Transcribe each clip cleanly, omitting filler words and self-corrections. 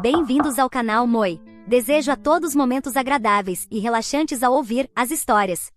Bem-vindos ao canal Moi. Desejo a todos momentos agradáveis e relaxantes ao ouvir as histórias.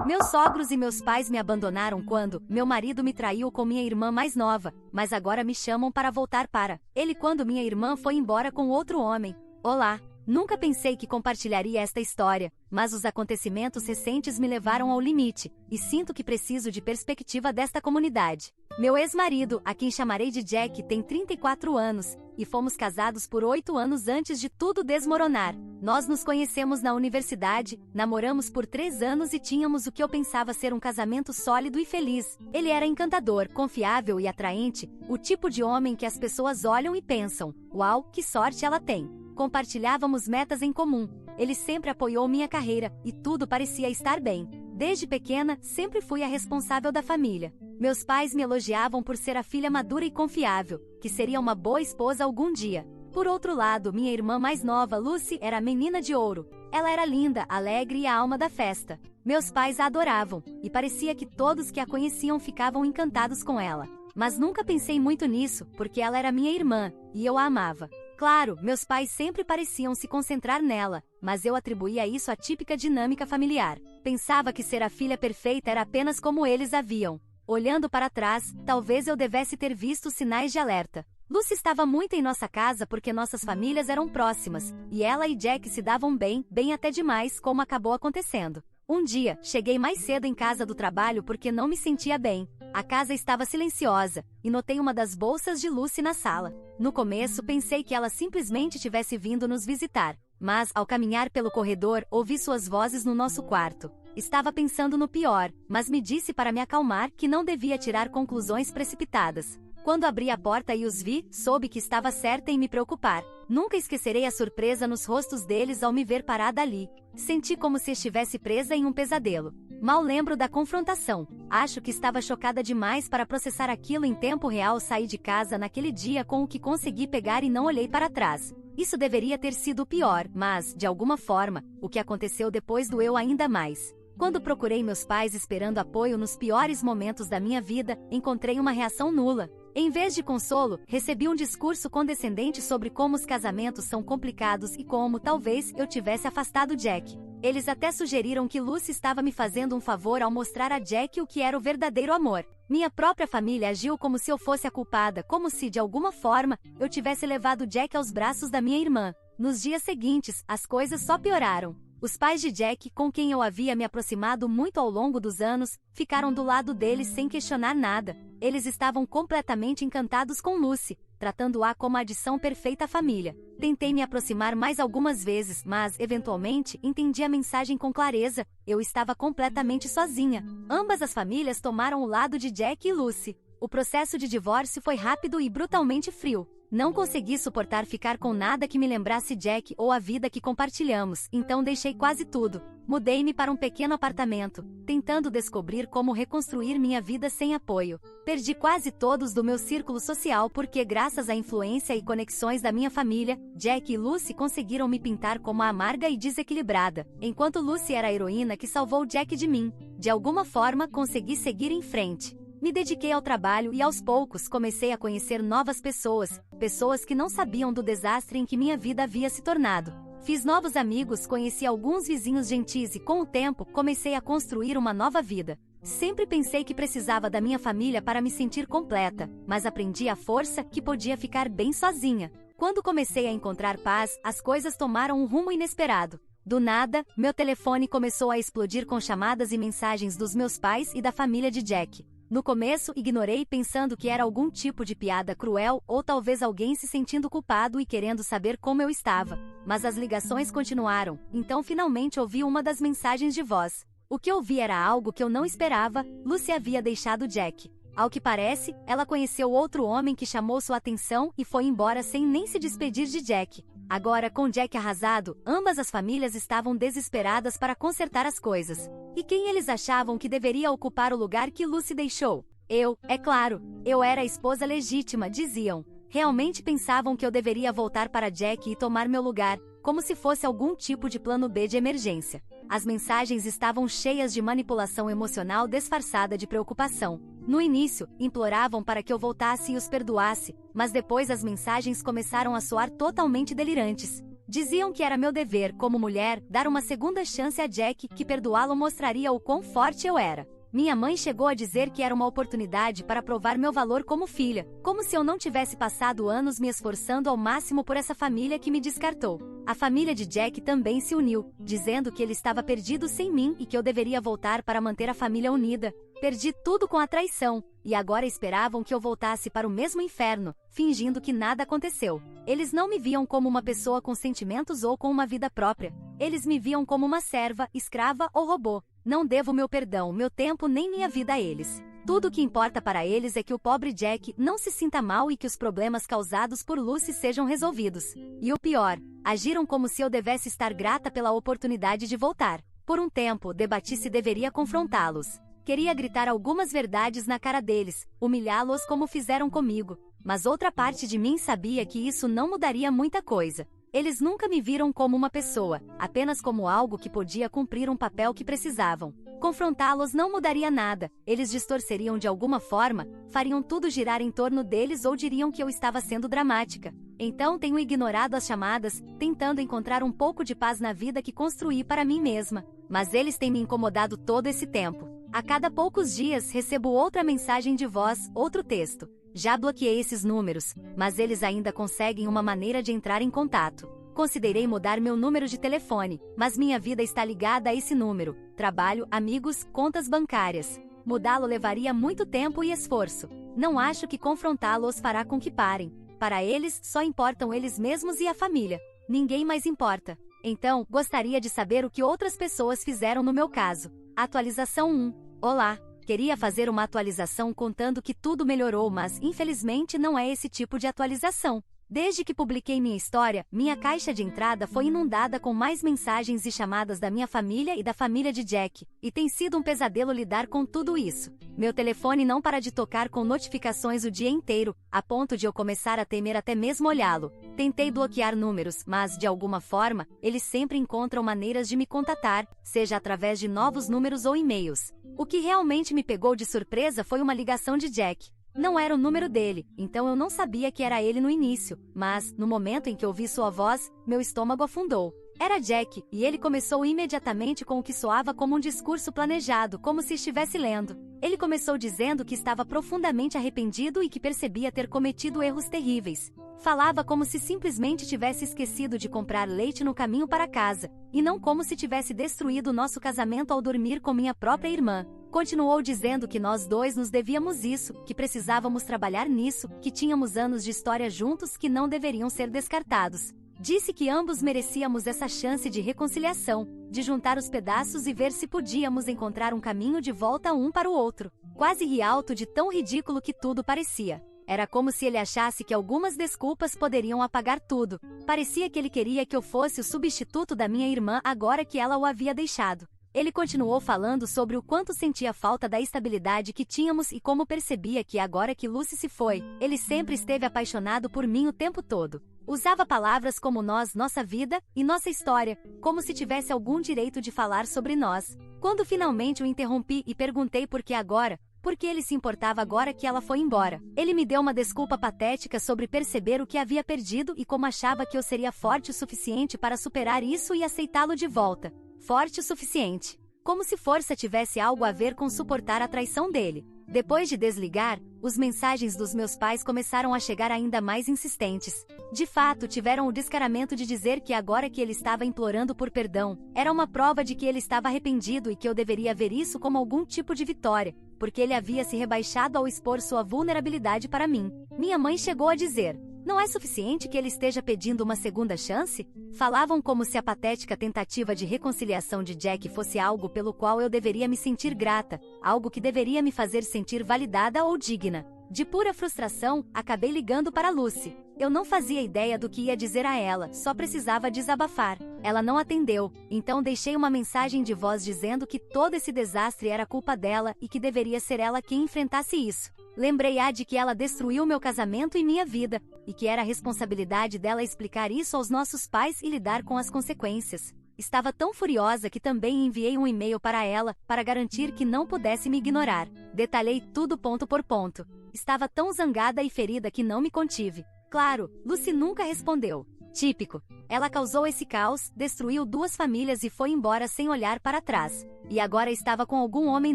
Meus sogros e meus pais me abandonaram quando meu marido me traiu com minha irmã mais nova, mas agora me chamam para voltar para ele quando minha irmã foi embora com outro homem. Olá! Nunca pensei que compartilharia esta história, mas os acontecimentos recentes me levaram ao limite, e sinto que preciso de perspectiva desta comunidade. Meu ex-marido, a quem chamarei de Jack, tem 34 anos, e fomos casados por 8 anos antes de tudo desmoronar. Nós nos conhecemos na universidade, namoramos por 3 anos e tínhamos o que eu pensava ser um casamento sólido e feliz. Ele era encantador, confiável e atraente, o tipo de homem que as pessoas olham e pensam: uau, que sorte ela tem! Compartilhávamos metas em comum. Ele sempre apoiou minha carreira, e tudo parecia estar bem. Desde pequena, sempre fui a responsável da família. Meus pais me elogiavam por ser a filha madura e confiável, que seria uma boa esposa algum dia. Por outro lado, minha irmã mais nova, Lucy, era a menina de ouro. Ela era linda, alegre e a alma da festa. Meus pais a adoravam, e parecia que todos que a conheciam ficavam encantados com ela. Mas nunca pensei muito nisso, porque ela era minha irmã, e eu a amava. Claro, meus pais sempre pareciam se concentrar nela, mas eu atribuía isso à típica dinâmica familiar. Pensava que ser a filha perfeita era apenas como eles a viam. Olhando para trás, talvez eu devesse ter visto sinais de alerta. Lucy estava muito em nossa casa porque nossas famílias eram próximas, e ela e Jack se davam bem, bem até demais, como acabou acontecendo. Um dia, cheguei mais cedo em casa do trabalho porque não me sentia bem. A casa estava silenciosa, e notei uma das bolsas de Lucy na sala. No começo, pensei que ela simplesmente tivesse vindo nos visitar, mas, ao caminhar pelo corredor, ouvi suas vozes no nosso quarto. Estava pensando no pior, mas me disse para me acalmar que não devia tirar conclusões precipitadas. Quando abri a porta e os vi, soube que estava certa em me preocupar. Nunca esquecerei a surpresa nos rostos deles ao me ver parada ali. Senti como se estivesse presa em um pesadelo. Mal lembro da confrontação. Acho que estava chocada demais para processar aquilo em tempo real. Saí de casa naquele dia com o que consegui pegar e não olhei para trás. Isso deveria ter sido o pior, mas, de alguma forma, o que aconteceu depois doeu ainda mais. Quando procurei meus pais esperando apoio nos piores momentos da minha vida, encontrei uma reação nula. Em vez de consolo, recebi um discurso condescendente sobre como os casamentos são complicados e como, talvez, eu tivesse afastado Jack. Eles até sugeriram que Lucy estava me fazendo um favor ao mostrar a Jack o que era o verdadeiro amor. Minha própria família agiu como se eu fosse a culpada, como se, de alguma forma, eu tivesse levado Jack aos braços da minha irmã. Nos dias seguintes, as coisas só pioraram. Os pais de Jack, com quem eu havia me aproximado muito ao longo dos anos, ficaram do lado deles sem questionar nada. Eles estavam completamente encantados com Lucy, tratando-a como a adição perfeita à família. Tentei me aproximar mais algumas vezes, mas, eventualmente, entendi a mensagem com clareza. Eu estava completamente sozinha. Ambas as famílias tomaram o lado de Jack e Lucy. O processo de divórcio foi rápido e brutalmente frio. Não consegui suportar ficar com nada que me lembrasse Jack ou a vida que compartilhamos, então deixei quase tudo. Mudei-me para um pequeno apartamento, tentando descobrir como reconstruir minha vida sem apoio. Perdi quase todos do meu círculo social porque, graças à influência e conexões da minha família, Jack e Lucy conseguiram me pintar como a amarga e desequilibrada, enquanto Lucy era a heroína que salvou Jack de mim. De alguma forma, consegui seguir em frente. Me dediquei ao trabalho e, aos poucos, comecei a conhecer novas pessoas, pessoas que não sabiam do desastre em que minha vida havia se tornado. Fiz novos amigos, conheci alguns vizinhos gentis e, com o tempo, comecei a construir uma nova vida. Sempre pensei que precisava da minha família para me sentir completa, mas aprendi à força que podia ficar bem sozinha. Quando comecei a encontrar paz, as coisas tomaram um rumo inesperado. Do nada, meu telefone começou a explodir com chamadas e mensagens dos meus pais e da família de Jack. No começo, ignorei pensando que era algum tipo de piada cruel ou talvez alguém se sentindo culpado e querendo saber como eu estava. Mas as ligações continuaram, então finalmente ouvi uma das mensagens de voz. O que ouvi era algo que eu não esperava. Lucy havia deixado Jack. Ao que parece, ela conheceu outro homem que chamou sua atenção e foi embora sem nem se despedir de Jack. Agora, com Jack arrasado, ambas as famílias estavam desesperadas para consertar as coisas. E quem eles achavam que deveria ocupar o lugar que Lucy deixou? Eu, é claro. Eu era a esposa legítima, diziam. Realmente pensavam que eu deveria voltar para Jack e tomar meu lugar, como se fosse algum tipo de plano B de emergência. As mensagens estavam cheias de manipulação emocional disfarçada de preocupação. No início, imploravam para que eu voltasse e os perdoasse, mas depois as mensagens começaram a soar totalmente delirantes. Diziam que era meu dever, como mulher, dar uma segunda chance a Jack, que perdoá-lo mostraria o quão forte eu era. Minha mãe chegou a dizer que era uma oportunidade para provar meu valor como filha, como se eu não tivesse passado anos me esforçando ao máximo por essa família que me descartou. A família de Jack também se uniu, dizendo que ele estava perdido sem mim e que eu deveria voltar para manter a família unida. Perdi tudo com a traição, e agora esperavam que eu voltasse para o mesmo inferno, fingindo que nada aconteceu. Eles não me viam como uma pessoa com sentimentos ou com uma vida própria. Eles me viam como uma serva, escrava ou robô. Não devo meu perdão, meu tempo nem minha vida a eles. Tudo o que importa para eles é que o pobre Jack não se sinta mal e que os problemas causados por Lucy sejam resolvidos. E o pior, agiram como se eu devesse estar grata pela oportunidade de voltar. Por um tempo, debati se deveria confrontá-los. Queria gritar algumas verdades na cara deles, humilhá-los como fizeram comigo. Mas outra parte de mim sabia que isso não mudaria muita coisa. Eles nunca me viram como uma pessoa, apenas como algo que podia cumprir um papel que precisavam. Confrontá-los não mudaria nada, eles distorceriam de alguma forma, fariam tudo girar em torno deles ou diriam que eu estava sendo dramática. Então tenho ignorado as chamadas, tentando encontrar um pouco de paz na vida que construí para mim mesma. Mas eles têm me incomodado todo esse tempo. A cada poucos dias recebo outra mensagem de voz, outro texto. Já bloqueei esses números, mas eles ainda conseguem uma maneira de entrar em contato. Considerei mudar meu número de telefone, mas minha vida está ligada a esse número. Trabalho, amigos, contas bancárias. Mudá-lo levaria muito tempo e esforço. Não acho que confrontá-los fará com que parem. Para eles, só importam eles mesmos e a família. Ninguém mais importa. Então, gostaria de saber o que outras pessoas fizeram no meu caso. Atualização 1. Olá. Queria fazer uma atualização contando que tudo melhorou, mas infelizmente não é esse tipo de atualização. Desde que publiquei minha história, minha caixa de entrada foi inundada com mais mensagens e chamadas da minha família e da família de Jack, e tem sido um pesadelo lidar com tudo isso. Meu telefone não para de tocar com notificações o dia inteiro, a ponto de eu começar a temer até mesmo olhá-lo. Tentei bloquear números, mas, de alguma forma, eles sempre encontram maneiras de me contatar, seja através de novos números ou e-mails. O que realmente me pegou de surpresa foi uma ligação de Jack. Não era o número dele, então eu não sabia que era ele no início, mas, no momento em que ouvi sua voz, meu estômago afundou. Era Jack, e ele começou imediatamente com o que soava como um discurso planejado, como se estivesse lendo. Ele começou dizendo que estava profundamente arrependido e que percebia ter cometido erros terríveis. Falava como se simplesmente tivesse esquecido de comprar leite no caminho para casa, e não como se tivesse destruído nosso casamento ao dormir com minha própria irmã. Continuou dizendo que nós dois nos devíamos isso, que precisávamos trabalhar nisso, que tínhamos anos de história juntos que não deveriam ser descartados. Disse que ambos merecíamos essa chance de reconciliação, de juntar os pedaços e ver se podíamos encontrar um caminho de volta um para o outro. Quase ri alto de tão ridículo que tudo parecia. Era como se ele achasse que algumas desculpas poderiam apagar tudo. Parecia que ele queria que eu fosse o substituto da minha irmã agora que ela o havia deixado. Ele continuou falando sobre o quanto sentia falta da estabilidade que tínhamos e como percebia que agora que Lucy se foi, ele sempre esteve apaixonado por mim o tempo todo. Usava palavras como nós, nossa vida e nossa história, como se tivesse algum direito de falar sobre nós. Quando finalmente o interrompi e perguntei por que agora, por que ele se importava agora que ela foi embora. Ele me deu uma desculpa patética sobre perceber o que havia perdido e como achava que eu seria forte o suficiente para superar isso e aceitá-lo de volta. Forte o suficiente. Como se força tivesse algo a ver com suportar a traição dele. Depois de desligar, os mensagens dos meus pais começaram a chegar ainda mais insistentes. De fato, tiveram o descaramento de dizer que agora que ele estava implorando por perdão, era uma prova de que ele estava arrependido e que eu deveria ver isso como algum tipo de vitória, porque ele havia se rebaixado ao expor sua vulnerabilidade para mim. Minha mãe chegou a dizer: não é suficiente que ele esteja pedindo uma segunda chance? Falavam como se a patética tentativa de reconciliação de Jack fosse algo pelo qual eu deveria me sentir grata, algo que deveria me fazer sentir validada ou digna. De pura frustração, acabei ligando para Lucy. Eu não fazia ideia do que ia dizer a ela, só precisava desabafar. Ela não atendeu, então deixei uma mensagem de voz dizendo que todo esse desastre era culpa dela e que deveria ser ela quem enfrentasse isso. Lembrei-a de que ela destruiu meu casamento e minha vida, e que era a responsabilidade dela explicar isso aos nossos pais e lidar com as consequências. Estava tão furiosa que também enviei um e-mail para ela, para garantir que não pudesse me ignorar. Detalhei tudo ponto por ponto. Estava tão zangada e ferida que não me contive. Claro, Lucy nunca respondeu. Típico. Ela causou esse caos, destruiu 2 famílias e foi embora sem olhar para trás. E agora estava com algum homem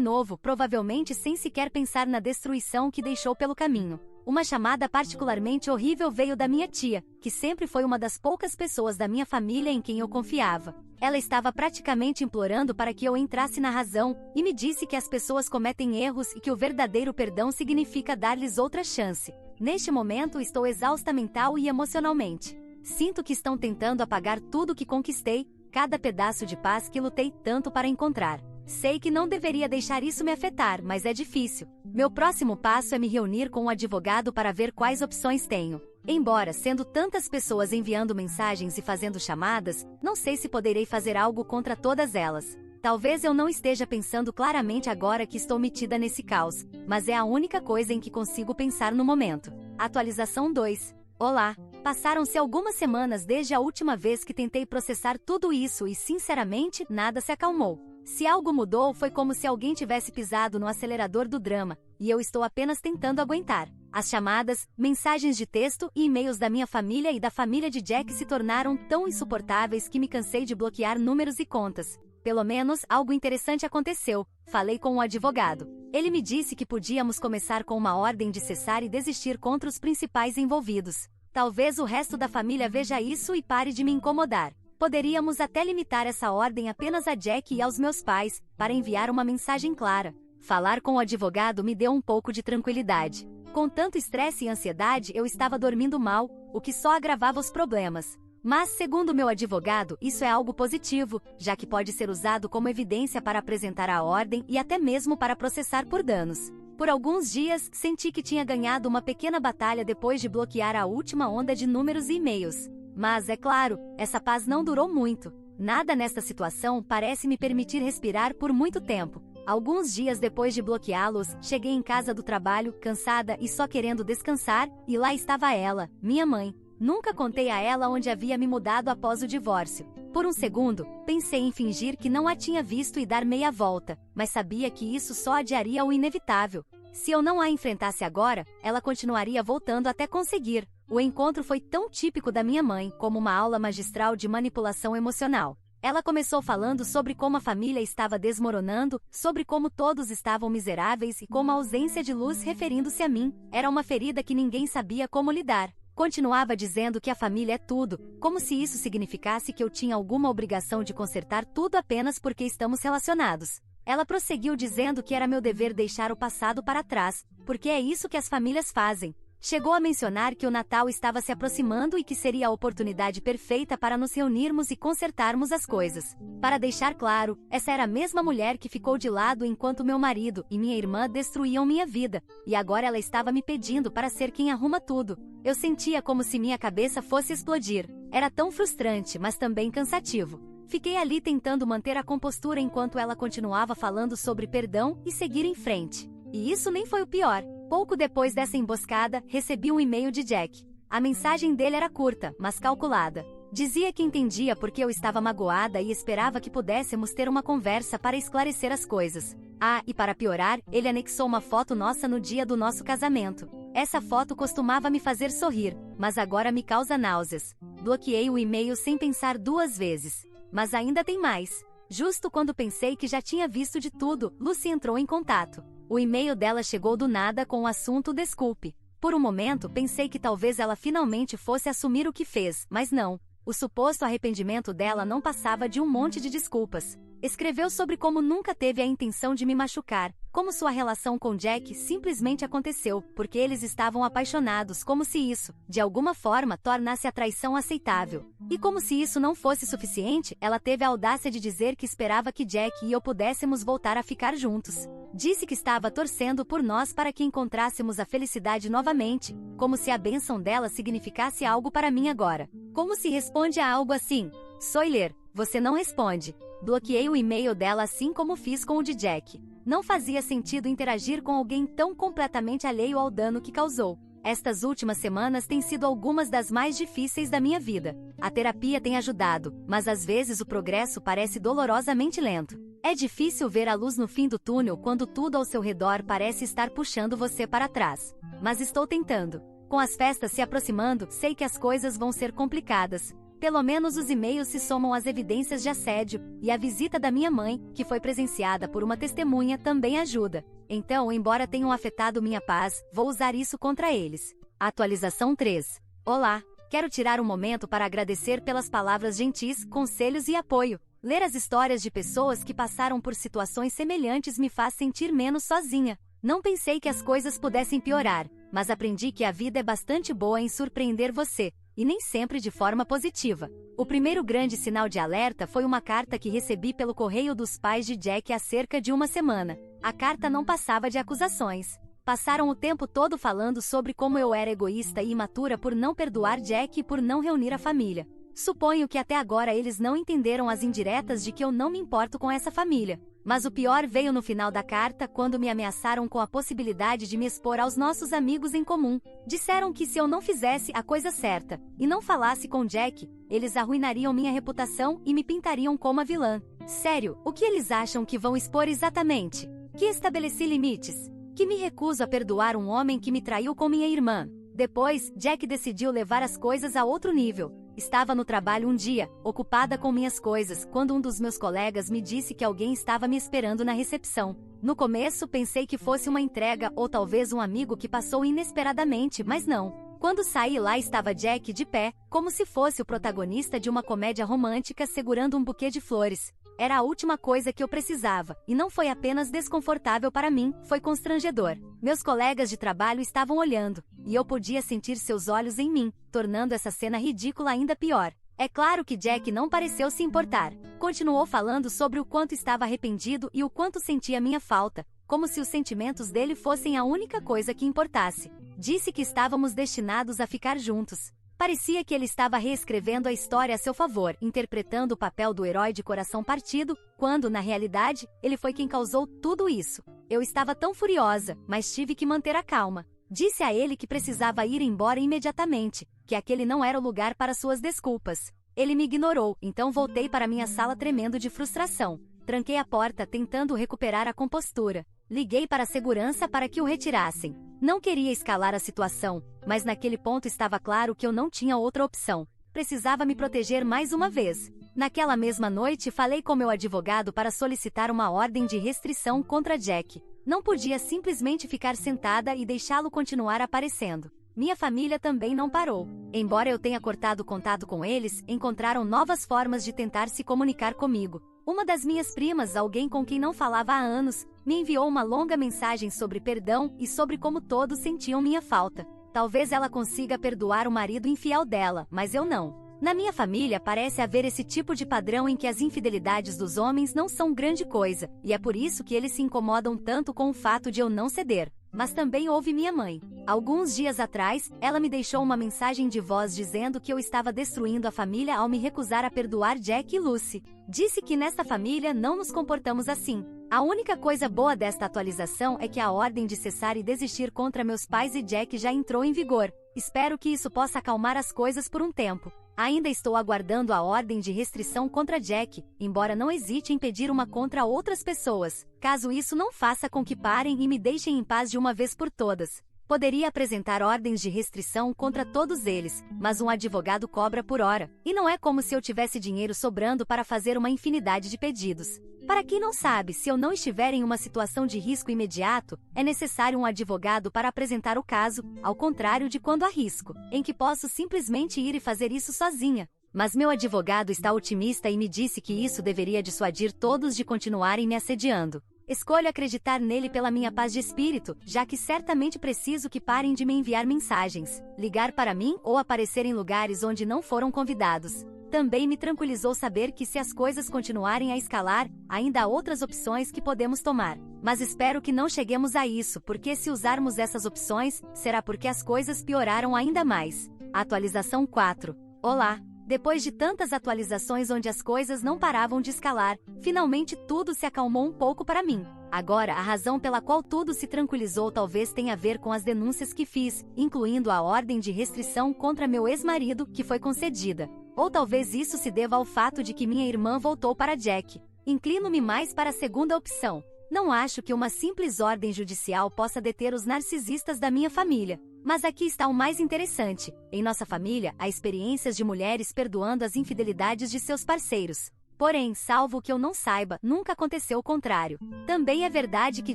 novo, provavelmente sem sequer pensar na destruição que deixou pelo caminho. Uma chamada particularmente horrível veio da minha tia, que sempre foi uma das poucas pessoas da minha família em quem eu confiava. Ela estava praticamente implorando para que eu entrasse na razão, e me disse que as pessoas cometem erros e que o verdadeiro perdão significa dar-lhes outra chance. Neste momento estou exausta mental e emocionalmente. Sinto que estão tentando apagar tudo que conquistei, cada pedaço de paz que lutei tanto para encontrar. Sei que não deveria deixar isso me afetar, mas é difícil. Meu próximo passo é me reunir com um advogado para ver quais opções tenho. Embora sendo tantas pessoas enviando mensagens e fazendo chamadas, não sei se poderei fazer algo contra todas elas. Talvez eu não esteja pensando claramente agora que estou metida nesse caos, mas é a única coisa em que consigo pensar no momento. Atualização 2. Olá! Passaram-se algumas semanas desde a última vez que tentei processar tudo isso e, sinceramente, nada se acalmou. Se algo mudou, foi como se alguém tivesse pisado no acelerador do drama, e eu estou apenas tentando aguentar. As chamadas, mensagens de texto e e-mails da minha família e da família de Jack se tornaram tão insuportáveis que me cansei de bloquear números e contas. Pelo menos, algo interessante aconteceu. Falei com um advogado. Ele me disse que podíamos começar com uma ordem de cessar e desistir contra os principais envolvidos. Talvez o resto da família veja isso e pare de me incomodar. Poderíamos até limitar essa ordem apenas a Jack e aos meus pais, para enviar uma mensagem clara. Falar com o advogado me deu um pouco de tranquilidade. Com tanto estresse e ansiedade, eu estava dormindo mal, o que só agravava os problemas. Mas, segundo meu advogado, isso é algo positivo, já que pode ser usado como evidência para apresentar a ordem e até mesmo para processar por danos. Por alguns dias, senti que tinha ganhado uma pequena batalha depois de bloquear a última onda de números e e-mails. Mas, é claro, essa paz não durou muito. Nada nesta situação parece me permitir respirar por muito tempo. Alguns dias depois de bloqueá-los, cheguei em casa do trabalho, cansada e só querendo descansar, e lá estava ela, minha mãe. Nunca contei a ela onde havia me mudado após o divórcio. Por um segundo, pensei em fingir que não a tinha visto e dar meia volta, mas sabia que isso só adiaria o inevitável. Se eu não a enfrentasse agora, ela continuaria voltando até conseguir. O encontro foi tão típico da minha mãe, como uma aula magistral de manipulação emocional. Ela começou falando sobre como a família estava desmoronando, sobre como todos estavam miseráveis e como a ausência de luz, referindo-se a mim, era uma ferida que ninguém sabia como lidar. Continuava dizendo que a família é tudo, como se isso significasse que eu tinha alguma obrigação de consertar tudo apenas porque estamos relacionados. Ela prosseguiu dizendo que era meu dever deixar o passado para trás, porque é isso que as famílias fazem. Chegou a mencionar que o Natal estava se aproximando e que seria a oportunidade perfeita para nos reunirmos e consertarmos as coisas. Para deixar claro, essa era a mesma mulher que ficou de lado enquanto meu marido e minha irmã destruíam minha vida, e agora ela estava me pedindo para ser quem arruma tudo. Eu sentia como se minha cabeça fosse explodir. Era tão frustrante, mas também cansativo. Fiquei ali tentando manter a compostura enquanto ela continuava falando sobre perdão e seguir em frente. E isso nem foi o pior. Pouco depois dessa emboscada, recebi um e-mail de Jack. A mensagem dele era curta, mas calculada. Dizia que entendia porque eu estava magoada e esperava que pudéssemos ter uma conversa para esclarecer as coisas. Ah, e para piorar, ele anexou uma foto nossa no dia do nosso casamento. Essa foto costumava me fazer sorrir, mas agora me causa náuseas. Bloqueei o e-mail sem pensar 2 vezes. Mas ainda tem mais. Justo quando pensei que já tinha visto de tudo, Lucy entrou em contato. O e-mail dela chegou do nada com o assunto desculpe. Por um momento pensei que talvez ela finalmente fosse assumir o que fez, mas não. O suposto arrependimento dela não passava de um monte de desculpas. Escreveu sobre como nunca teve a intenção de me machucar, como sua relação com Jack simplesmente aconteceu, porque eles estavam apaixonados, como se isso, de alguma forma, tornasse a traição aceitável. E como se isso não fosse suficiente, ela teve a audácia de dizer que esperava que Jack e eu pudéssemos voltar a ficar juntos. Disse que estava torcendo por nós para que encontrássemos a felicidade novamente, como se a bênção dela significasse algo para mim agora. Como se responde a algo assim? Soiler, você não responde. Bloqueei o e-mail dela assim como fiz com o de Jack. Não fazia sentido interagir com alguém tão completamente alheio ao dano que causou. Estas últimas semanas têm sido algumas das mais difíceis da minha vida. A terapia tem ajudado, mas às vezes o progresso parece dolorosamente lento. É difícil ver a luz no fim do túnel quando tudo ao seu redor parece estar puxando você para trás. Mas estou tentando. Com as festas se aproximando, sei que as coisas vão ser complicadas. Pelo menos os e-mails se somam às evidências de assédio, e a visita da minha mãe, que foi presenciada por uma testemunha, também ajuda. Então, embora tenham afetado minha paz, vou usar isso contra eles. Atualização 3. Olá, quero tirar um momento para agradecer pelas palavras gentis, conselhos e apoio. Ler as histórias de pessoas que passaram por situações semelhantes me faz sentir menos sozinha. Não pensei que as coisas pudessem piorar, mas aprendi que a vida é bastante boa em surpreender você. E nem sempre de forma positiva. O primeiro grande sinal de alerta foi uma carta que recebi pelo correio dos pais de Jack há cerca de uma semana. A carta não passava de acusações. Passaram o tempo todo falando sobre como eu era egoísta e imatura por não perdoar Jack e por não reunir a família. Suponho que até agora eles não entenderam as indiretas de que eu não me importo com essa família. Mas o pior veio no final da carta, quando me ameaçaram com a possibilidade de me expor aos nossos amigos em comum. Disseram que se eu não fizesse a coisa certa, e não falasse com Jack, eles arruinariam minha reputação e me pintariam como a vilã. Sério, o que eles acham que vão expor exatamente? Que estabeleci limites. Que me recuso a perdoar um homem que me traiu com minha irmã. Depois, Jack decidiu levar as coisas a outro nível. Estava no trabalho um dia, ocupada com minhas coisas, quando um dos meus colegas me disse que alguém estava me esperando na recepção. No começo pensei que fosse uma entrega ou talvez um amigo que passou inesperadamente, mas não. Quando saí lá estava Jack de pé, como se fosse o protagonista de uma comédia romântica segurando um buquê de flores. Era a última coisa que eu precisava, e não foi apenas desconfortável para mim, foi constrangedor. Meus colegas de trabalho estavam olhando, e eu podia sentir seus olhos em mim, tornando essa cena ridícula ainda pior. É claro que Jack não pareceu se importar. Continuou falando sobre o quanto estava arrependido e o quanto sentia minha falta, como se os sentimentos dele fossem a única coisa que importasse. Disse que estávamos destinados a ficar juntos. Parecia que ele estava reescrevendo a história a seu favor, interpretando o papel do herói de coração partido, quando, na realidade, ele foi quem causou tudo isso. Eu estava tão furiosa, mas tive que manter a calma. Disse a ele que precisava ir embora imediatamente, que aquele não era o lugar para suas desculpas. Ele me ignorou, então voltei para minha sala tremendo de frustração. Tranquei a porta tentando recuperar a compostura. Liguei para a segurança para que o retirassem. Não queria escalar a situação, mas naquele ponto estava claro que eu não tinha outra opção. Precisava me proteger mais uma vez. Naquela mesma noite falei com meu advogado para solicitar uma ordem de restrição contra Jack. Não podia simplesmente ficar sentada e deixá-lo continuar aparecendo. Minha família também não parou. Embora eu tenha cortado contato com eles, encontraram novas formas de tentar se comunicar comigo. Uma das minhas primas, alguém com quem não falava há anos, me enviou uma longa mensagem sobre perdão e sobre como todos sentiam minha falta. Talvez ela consiga perdoar o marido infiel dela, mas eu não. Na minha família parece haver esse tipo de padrão em que as infidelidades dos homens não são grande coisa, e é por isso que eles se incomodam tanto com o fato de eu não ceder. Mas também houve minha mãe. Alguns dias atrás, ela me deixou uma mensagem de voz dizendo que eu estava destruindo a família ao me recusar a perdoar Jack e Lucy. Disse que nesta família não nos comportamos assim. A única coisa boa desta atualização é que a ordem de cessar e desistir contra meus pais e Jack já entrou em vigor. Espero que isso possa acalmar as coisas por um tempo. Ainda estou aguardando a ordem de restrição contra Jack, embora não hesite em pedir uma contra outras pessoas, caso isso não faça com que parem e me deixem em paz de uma vez por todas. Poderia apresentar ordens de restrição contra todos eles, mas um advogado cobra por hora, e não é como se eu tivesse dinheiro sobrando para fazer uma infinidade de pedidos. Para quem não sabe, se eu não estiver em uma situação de risco imediato, é necessário um advogado para apresentar o caso, ao contrário de quando há risco, em que posso simplesmente ir e fazer isso sozinha. Mas meu advogado está otimista e me disse que isso deveria dissuadir todos de continuarem me assediando. Escolho acreditar nele pela minha paz de espírito, já que certamente preciso que parem de me enviar mensagens, ligar para mim ou aparecer em lugares onde não foram convidados. Também me tranquilizou saber que se as coisas continuarem a escalar, ainda há outras opções que podemos tomar. Mas espero que não cheguemos a isso, porque se usarmos essas opções, será porque as coisas pioraram ainda mais. Atualização 4. Olá! Depois de tantas atualizações onde as coisas não paravam de escalar, finalmente tudo se acalmou um pouco para mim. Agora, a razão pela qual tudo se tranquilizou talvez tenha a ver com as denúncias que fiz, incluindo a ordem de restrição contra meu ex-marido, que foi concedida. Ou talvez isso se deva ao fato de que minha irmã voltou para Jack. Inclino-me mais para a segunda opção. Não acho que uma simples ordem judicial possa deter os narcisistas da minha família. Mas aqui está o mais interessante. Em nossa família, há experiências de mulheres perdoando as infidelidades de seus parceiros. Porém, salvo que eu não saiba, nunca aconteceu o contrário. Também é verdade que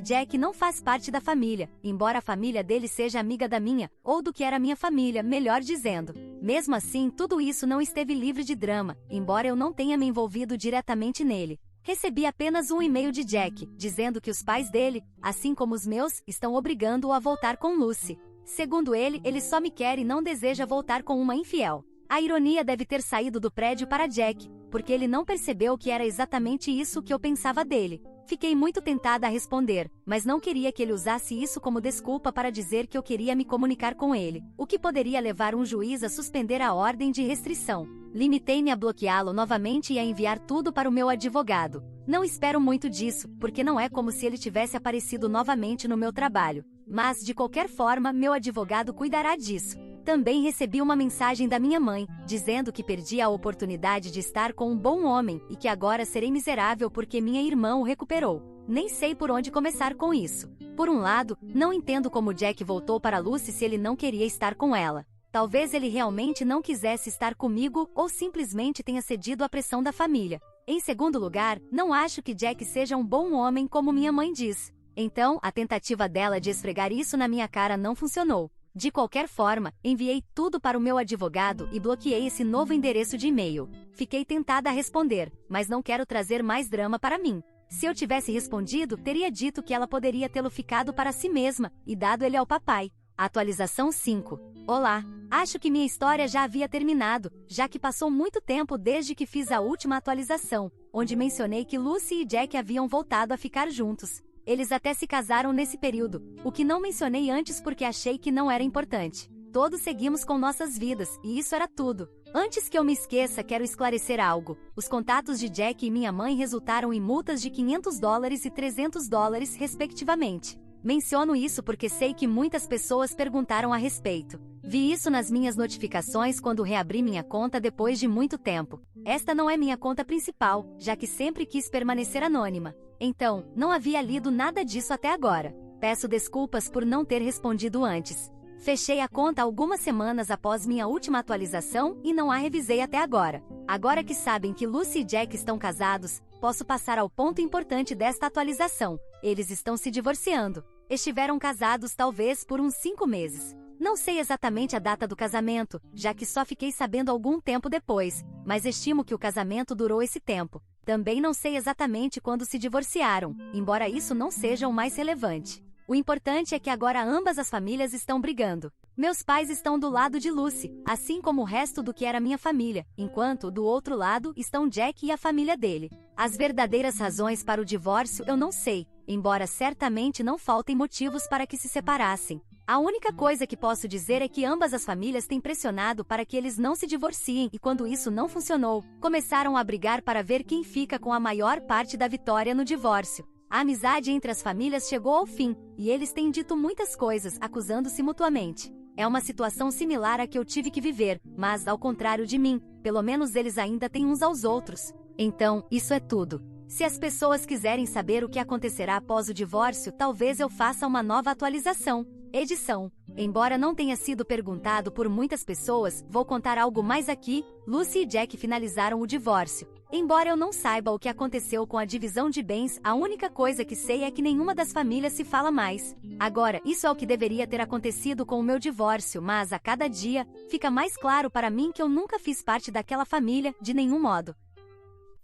Jack não faz parte da família, embora a família dele seja amiga da minha, ou do que era minha família, melhor dizendo. Mesmo assim, tudo isso não esteve livre de drama, embora eu não tenha me envolvido diretamente nele. Recebi apenas um e-mail de Jack, dizendo que os pais dele, assim como os meus, estão obrigando-o a voltar com Lucy. Segundo ele só me quer e não deseja voltar com uma infiel. A ironia deve ter saído do prédio para Jack, porque ele não percebeu que era exatamente isso que eu pensava dele. Fiquei muito tentada a responder, mas não queria que ele usasse isso como desculpa para dizer que eu queria me comunicar com ele, o que poderia levar um juiz a suspender a ordem de restrição. Limitei-me a bloqueá-lo novamente e a enviar tudo para o meu advogado. Não espero muito disso, porque não é como se ele tivesse aparecido novamente no meu trabalho. Mas, de qualquer forma, meu advogado cuidará disso. Também recebi uma mensagem da minha mãe, dizendo que perdi a oportunidade de estar com um bom homem e que agora serei miserável porque minha irmã o recuperou. Nem sei por onde começar com isso. Por um lado, não entendo como Jack voltou para Lucy se ele não queria estar com ela. Talvez ele realmente não quisesse estar comigo ou simplesmente tenha cedido à pressão da família. Em segundo lugar, não acho que Jack seja um bom homem como minha mãe diz. Então, a tentativa dela de esfregar isso na minha cara não funcionou. De qualquer forma, enviei tudo para o meu advogado e bloqueei esse novo endereço de e-mail. Fiquei tentada a responder, mas não quero trazer mais drama para mim. Se eu tivesse respondido, teria dito que ela poderia tê-lo ficado para si mesma e dado ele ao papai. Atualização 5. Olá, acho que minha história já havia terminado, já que passou muito tempo desde que fiz a última atualização, onde mencionei que Lucy e Jack haviam voltado a ficar juntos. Eles até se casaram nesse período, o que não mencionei antes porque achei que não era importante. Todos seguimos com nossas vidas, e isso era tudo. Antes que eu me esqueça, quero esclarecer algo. Os contatos de Jack e minha mãe resultaram em multas de $500 e $300, respectivamente. Menciono isso porque sei que muitas pessoas perguntaram a respeito. Vi isso nas minhas notificações quando reabri minha conta depois de muito tempo. Esta não é minha conta principal, já que sempre quis permanecer anônima. Então, não havia lido nada disso até agora. Peço desculpas por não ter respondido antes. Fechei a conta algumas semanas após minha última atualização e não a revisei até agora. Agora que sabem que Lucy e Jack estão casados, posso passar ao ponto importante desta atualização. Eles estão se divorciando. Estiveram casados talvez por uns 5 meses. Não sei exatamente a data do casamento, já que só fiquei sabendo algum tempo depois, mas estimo que o casamento durou esse tempo. Também não sei exatamente quando se divorciaram, embora isso não seja o mais relevante. O importante é que agora ambas as famílias estão brigando. Meus pais estão do lado de Lucy, assim como o resto do que era minha família, enquanto, do outro lado, estão Jack e a família dele. As verdadeiras razões para o divórcio eu não sei, embora certamente não faltem motivos para que se separassem. A única coisa que posso dizer é que ambas as famílias têm pressionado para que eles não se divorciem e quando isso não funcionou, começaram a brigar para ver quem fica com a maior parte da vitória no divórcio. A amizade entre as famílias chegou ao fim, e eles têm dito muitas coisas, acusando-se mutuamente. É uma situação similar à que eu tive que viver, mas, ao contrário de mim, pelo menos eles ainda têm uns aos outros. Então, isso é tudo. Se as pessoas quiserem saber o que acontecerá após o divórcio, talvez eu faça uma nova atualização. Edição. Embora não tenha sido perguntado por muitas pessoas, vou contar algo mais aqui. Lucy e Jack finalizaram o divórcio. Embora eu não saiba o que aconteceu com a divisão de bens, a única coisa que sei é que nenhuma das famílias se fala mais. Agora, isso é o que deveria ter acontecido com o meu divórcio, mas a cada dia, fica mais claro para mim que eu nunca fiz parte daquela família, de nenhum modo.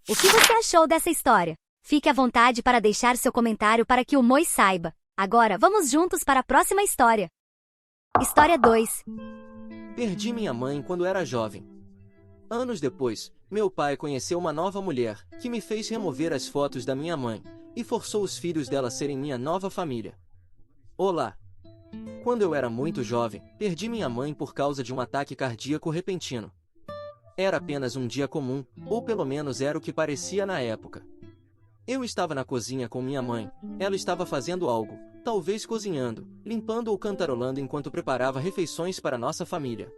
O que você achou dessa história? Fique à vontade para deixar seu comentário para que o Moi saiba. Agora, vamos juntos para a próxima história. História 2. Perdi minha mãe quando era jovem. Anos depois, meu pai conheceu uma nova mulher, que me fez remover as fotos da minha mãe, e forçou os filhos dela a serem minha nova família. Olá! Quando eu era muito jovem, perdi minha mãe por causa de um ataque cardíaco repentino. Era apenas um dia comum, ou pelo menos era o que parecia na época. Eu estava na cozinha com minha mãe. Ela estava fazendo algo, talvez cozinhando, limpando ou cantarolando enquanto preparava refeições para nossa família.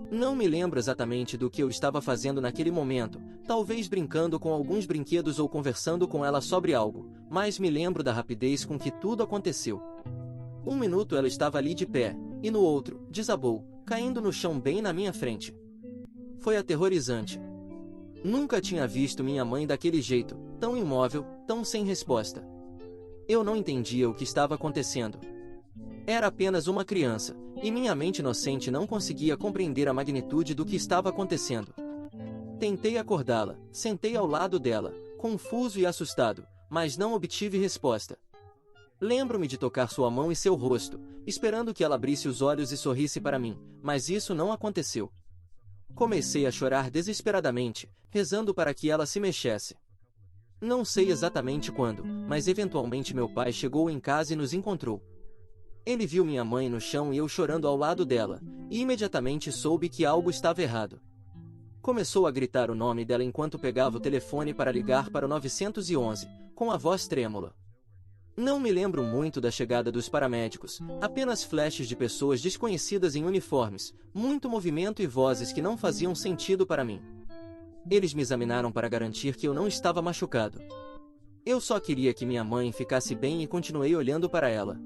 Não me lembro exatamente do que eu estava fazendo naquele momento, talvez brincando com alguns brinquedos ou conversando com ela sobre algo, mas me lembro da rapidez com que tudo aconteceu. Um minuto ela estava ali de pé, e no outro, desabou, caindo no chão bem na minha frente. Foi aterrorizante. Nunca tinha visto minha mãe daquele jeito, tão imóvel, tão sem resposta. Eu não entendia o que estava acontecendo. Era apenas uma criança, e minha mente inocente não conseguia compreender a magnitude do que estava acontecendo. Tentei acordá-la, sentei ao lado dela, confuso e assustado, mas não obtive resposta. Lembro-me de tocar sua mão e seu rosto, esperando que ela abrisse os olhos e sorrisse para mim, mas isso não aconteceu. Comecei a chorar desesperadamente, rezando para que ela se mexesse. Não sei exatamente quando, mas eventualmente meu pai chegou em casa e nos encontrou. Ele viu minha mãe no chão e eu chorando ao lado dela, e imediatamente soube que algo estava errado. Começou a gritar o nome dela enquanto pegava o telefone para ligar para o 911, com a voz trêmula. Não me lembro muito da chegada dos paramédicos, apenas flashes de pessoas desconhecidas em uniformes, muito movimento e vozes que não faziam sentido para mim. Eles me examinaram para garantir que eu não estava machucado. Eu só queria que minha mãe ficasse bem e continuei olhando para ela.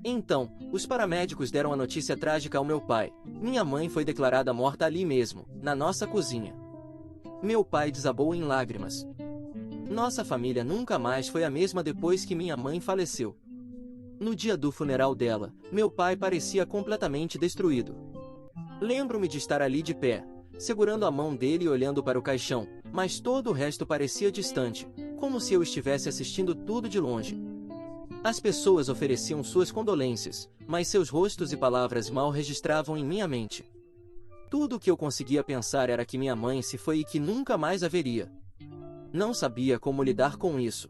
Então, os paramédicos deram a notícia trágica ao meu pai. Minha mãe foi declarada morta ali mesmo, na nossa cozinha. Meu pai desabou em lágrimas. Nossa família nunca mais foi a mesma depois que minha mãe faleceu. No dia do funeral dela, meu pai parecia completamente destruído. Lembro-me de estar ali de pé, segurando a mão dele e olhando para o caixão, mas todo o resto parecia distante, como se eu estivesse assistindo tudo de longe. As pessoas ofereciam suas condolências, mas seus rostos e palavras mal registravam em minha mente. Tudo o que eu conseguia pensar era que minha mãe se foi e que nunca mais haveria. Não sabia como lidar com isso.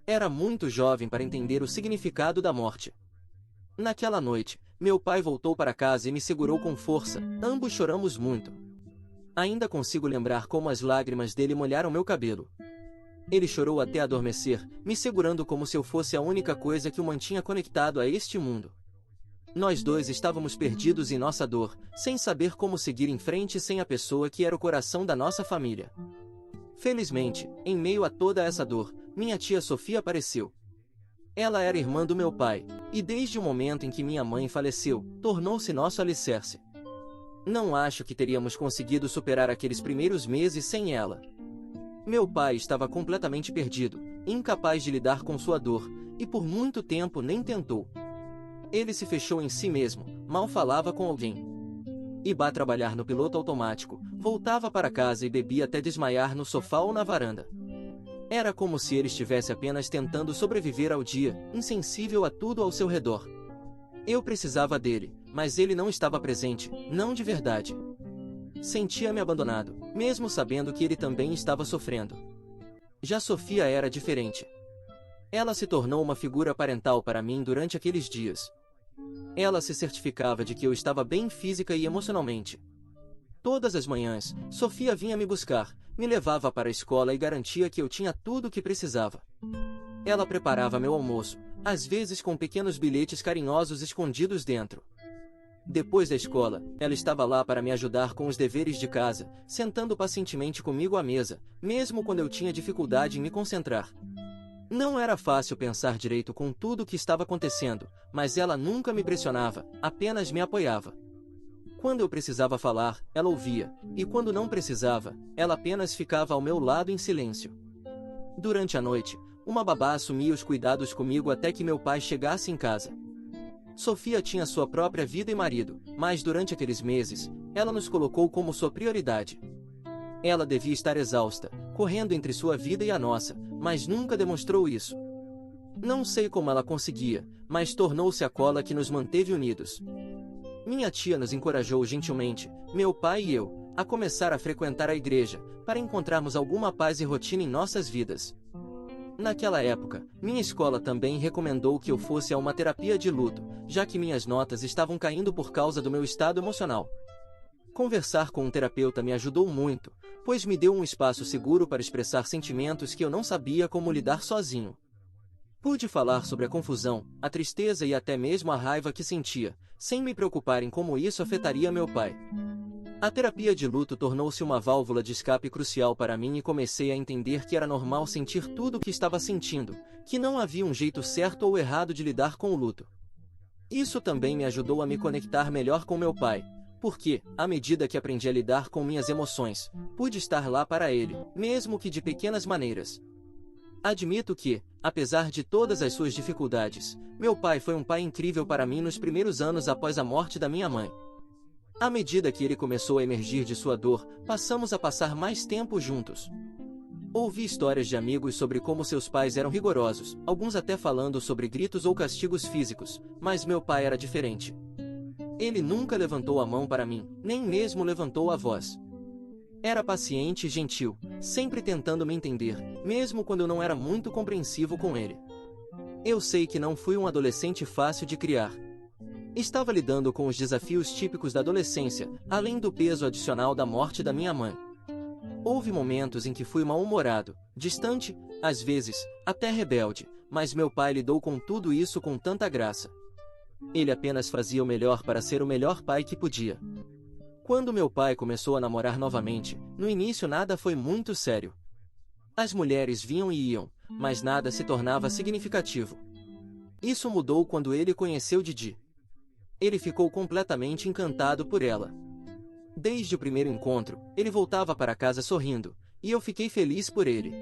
Era muito jovem para entender o significado da morte. Naquela noite, meu pai voltou para casa e me segurou com força, ambos choramos muito. Ainda consigo lembrar como as lágrimas dele molharam meu cabelo. Ele chorou até adormecer, me segurando como se eu fosse a única coisa que o mantinha conectado a este mundo. Nós dois estávamos perdidos em nossa dor, sem saber como seguir em frente sem a pessoa que era o coração da nossa família. Felizmente, em meio a toda essa dor, minha tia Sofia apareceu. Ela era irmã do meu pai, e desde o momento em que minha mãe faleceu, tornou-se nosso alicerce. Não acho que teríamos conseguido superar aqueles primeiros meses sem ela. Meu pai estava completamente perdido, incapaz de lidar com sua dor, e por muito tempo nem tentou. Ele se fechou em si mesmo, mal falava com alguém. Ia trabalhar no piloto automático, voltava para casa e bebia até desmaiar no sofá ou na varanda. Era como se ele estivesse apenas tentando sobreviver ao dia, insensível a tudo ao seu redor. Eu precisava dele, mas ele não estava presente, não de verdade. Sentia-me abandonado, mesmo sabendo que ele também estava sofrendo. Já Sofia era diferente. Ela se tornou uma figura parental para mim durante aqueles dias. Ela se certificava de que eu estava bem física e emocionalmente. Todas as manhãs, Sofia vinha me buscar, me levava para a escola e garantia que eu tinha tudo o que precisava. Ela preparava meu almoço, às vezes com pequenos bilhetes carinhosos escondidos dentro. Depois da escola, ela estava lá para me ajudar com os deveres de casa, sentando pacientemente comigo à mesa, mesmo quando eu tinha dificuldade em me concentrar. Não era fácil pensar direito com tudo o que estava acontecendo, mas ela nunca me pressionava, apenas me apoiava. Quando eu precisava falar, ela ouvia, e quando não precisava, ela apenas ficava ao meu lado em silêncio. Durante a noite, uma babá assumia os cuidados comigo até que meu pai chegasse em casa. Sofia tinha sua própria vida e marido, mas durante aqueles meses, ela nos colocou como sua prioridade. Ela devia estar exausta, correndo entre sua vida e a nossa, mas nunca demonstrou isso. Não sei como ela conseguia, mas tornou-se a cola que nos manteve unidos. Minha tia nos encorajou gentilmente, meu pai e eu, a começar a frequentar a igreja, para encontrarmos alguma paz e rotina em nossas vidas. Naquela época, minha escola também recomendou que eu fosse a uma terapia de luto, já que minhas notas estavam caindo por causa do meu estado emocional. Conversar com um terapeuta me ajudou muito, pois me deu um espaço seguro para expressar sentimentos que eu não sabia como lidar sozinho. Pude falar sobre a confusão, a tristeza e até mesmo a raiva que sentia, sem me preocupar em como isso afetaria meu pai. A terapia de luto tornou-se uma válvula de escape crucial para mim e comecei a entender que era normal sentir tudo o que estava sentindo, que não havia um jeito certo ou errado de lidar com o luto. Isso também me ajudou a me conectar melhor com meu pai, porque, à medida que aprendi a lidar com minhas emoções, pude estar lá para ele, mesmo que de pequenas maneiras. Admito que, apesar de todas as suas dificuldades, meu pai foi um pai incrível para mim nos primeiros anos após a morte da minha mãe. À medida que ele começou a emergir de sua dor, passamos a passar mais tempo juntos. Ouvi histórias de amigos sobre como seus pais eram rigorosos, alguns até falando sobre gritos ou castigos físicos, mas meu pai era diferente. Ele nunca levantou a mão para mim, nem mesmo levantou a voz. Era paciente e gentil, sempre tentando me entender, mesmo quando eu não era muito compreensivo com ele. Eu sei que não fui um adolescente fácil de criar. Estava lidando com os desafios típicos da adolescência, além do peso adicional da morte da minha mãe. Houve momentos em que fui mal-humorado, distante, às vezes, até rebelde, mas meu pai lidou com tudo isso com tanta graça. Ele apenas fazia o melhor para ser o melhor pai que podia. Quando meu pai começou a namorar novamente, no início nada foi muito sério. As mulheres vinham e iam, mas nada se tornava significativo. Isso mudou quando ele conheceu Didi. Ele ficou completamente encantado por ela. Desde o primeiro encontro, ele voltava para casa sorrindo, e eu fiquei feliz por ele.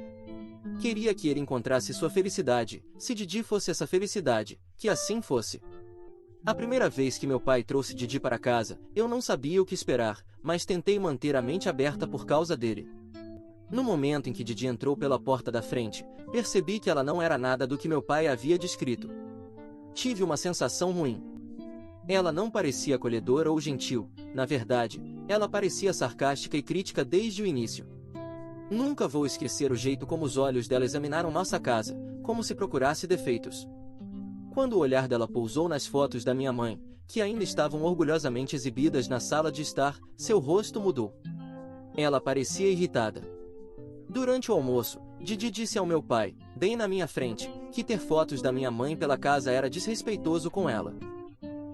Queria que ele encontrasse sua felicidade, se Didi fosse essa felicidade, que assim fosse. A primeira vez que meu pai trouxe Didi para casa, eu não sabia o que esperar, mas tentei manter a mente aberta por causa dele. No momento em que Didi entrou pela porta da frente, percebi que ela não era nada do que meu pai havia descrito. Tive uma sensação ruim. Ela não parecia acolhedora ou gentil, na verdade, ela parecia sarcástica e crítica desde o início. Nunca vou esquecer o jeito como os olhos dela examinaram nossa casa, como se procurasse defeitos. Quando o olhar dela pousou nas fotos da minha mãe, que ainda estavam orgulhosamente exibidas na sala de estar, seu rosto mudou. Ela parecia irritada. Durante o almoço, Didi disse ao meu pai, bem na minha frente, que ter fotos da minha mãe pela casa era desrespeitoso com ela.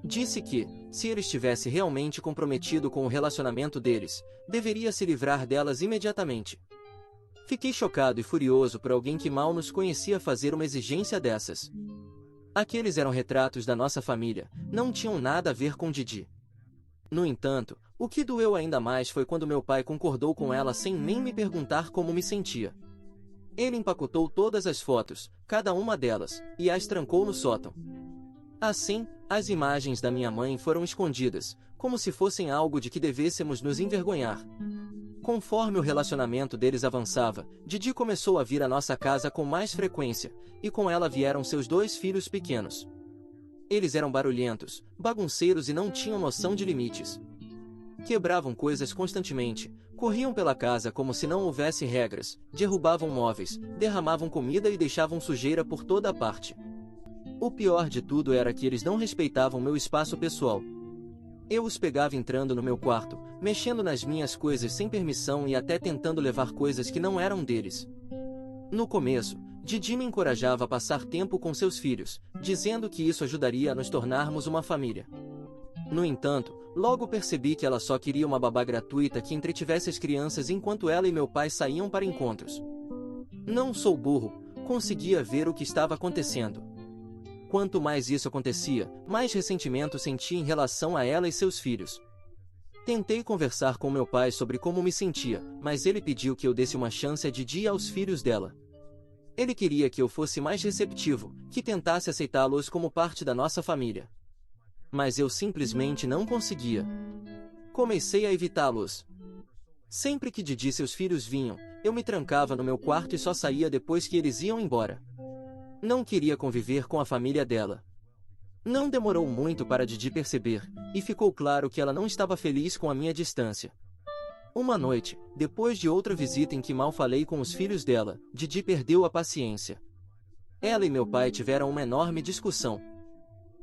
Disse que, se ele estivesse realmente comprometido com o relacionamento deles, deveria se livrar delas imediatamente. Fiquei chocado e furioso por alguém que mal nos conhecia fazer uma exigência dessas. Aqueles eram retratos da nossa família, não tinham nada a ver com Didi. No entanto, o que doeu ainda mais foi quando meu pai concordou com ela sem nem me perguntar como me sentia. Ele empacotou todas as fotos, cada uma delas, e as trancou no sótão. Assim, as imagens da minha mãe foram escondidas, como se fossem algo de que devêssemos nos envergonhar. Conforme o relacionamento deles avançava, Didi começou a vir à nossa casa com mais frequência, e com ela vieram seus 2 filhos pequenos. Eles eram barulhentos, bagunceiros e não tinham noção de limites. Quebravam coisas constantemente, corriam pela casa como se não houvesse regras, derrubavam móveis, derramavam comida e deixavam sujeira por toda a parte. O pior de tudo era que eles não respeitavam meu espaço pessoal. Eu os pegava entrando no meu quarto, mexendo nas minhas coisas sem permissão e até tentando levar coisas que não eram deles. No começo, Didi me encorajava a passar tempo com seus filhos, dizendo que isso ajudaria a nos tornarmos uma família. No entanto, logo percebi que ela só queria uma babá gratuita que entretivesse as crianças enquanto ela e meu pai saíam para encontros. Não sou burro, conseguia ver o que estava acontecendo. Quanto mais isso acontecia, mais ressentimento senti em relação a ela e seus filhos. Tentei conversar com meu pai sobre como me sentia, mas ele pediu que eu desse uma chance a Didi e aos filhos dela. Ele queria que eu fosse mais receptivo, que tentasse aceitá-los como parte da nossa família. Mas eu simplesmente não conseguia. Comecei a evitá-los. Sempre que Didi e seus filhos vinham, eu me trancava no meu quarto e só saía depois que eles iam embora. Não queria conviver com a família dela. Não demorou muito para Didi perceber, e ficou claro que ela não estava feliz com a minha distância. Uma noite, depois de outra visita em que mal falei com os filhos dela, Didi perdeu a paciência. Ela e meu pai tiveram uma enorme discussão.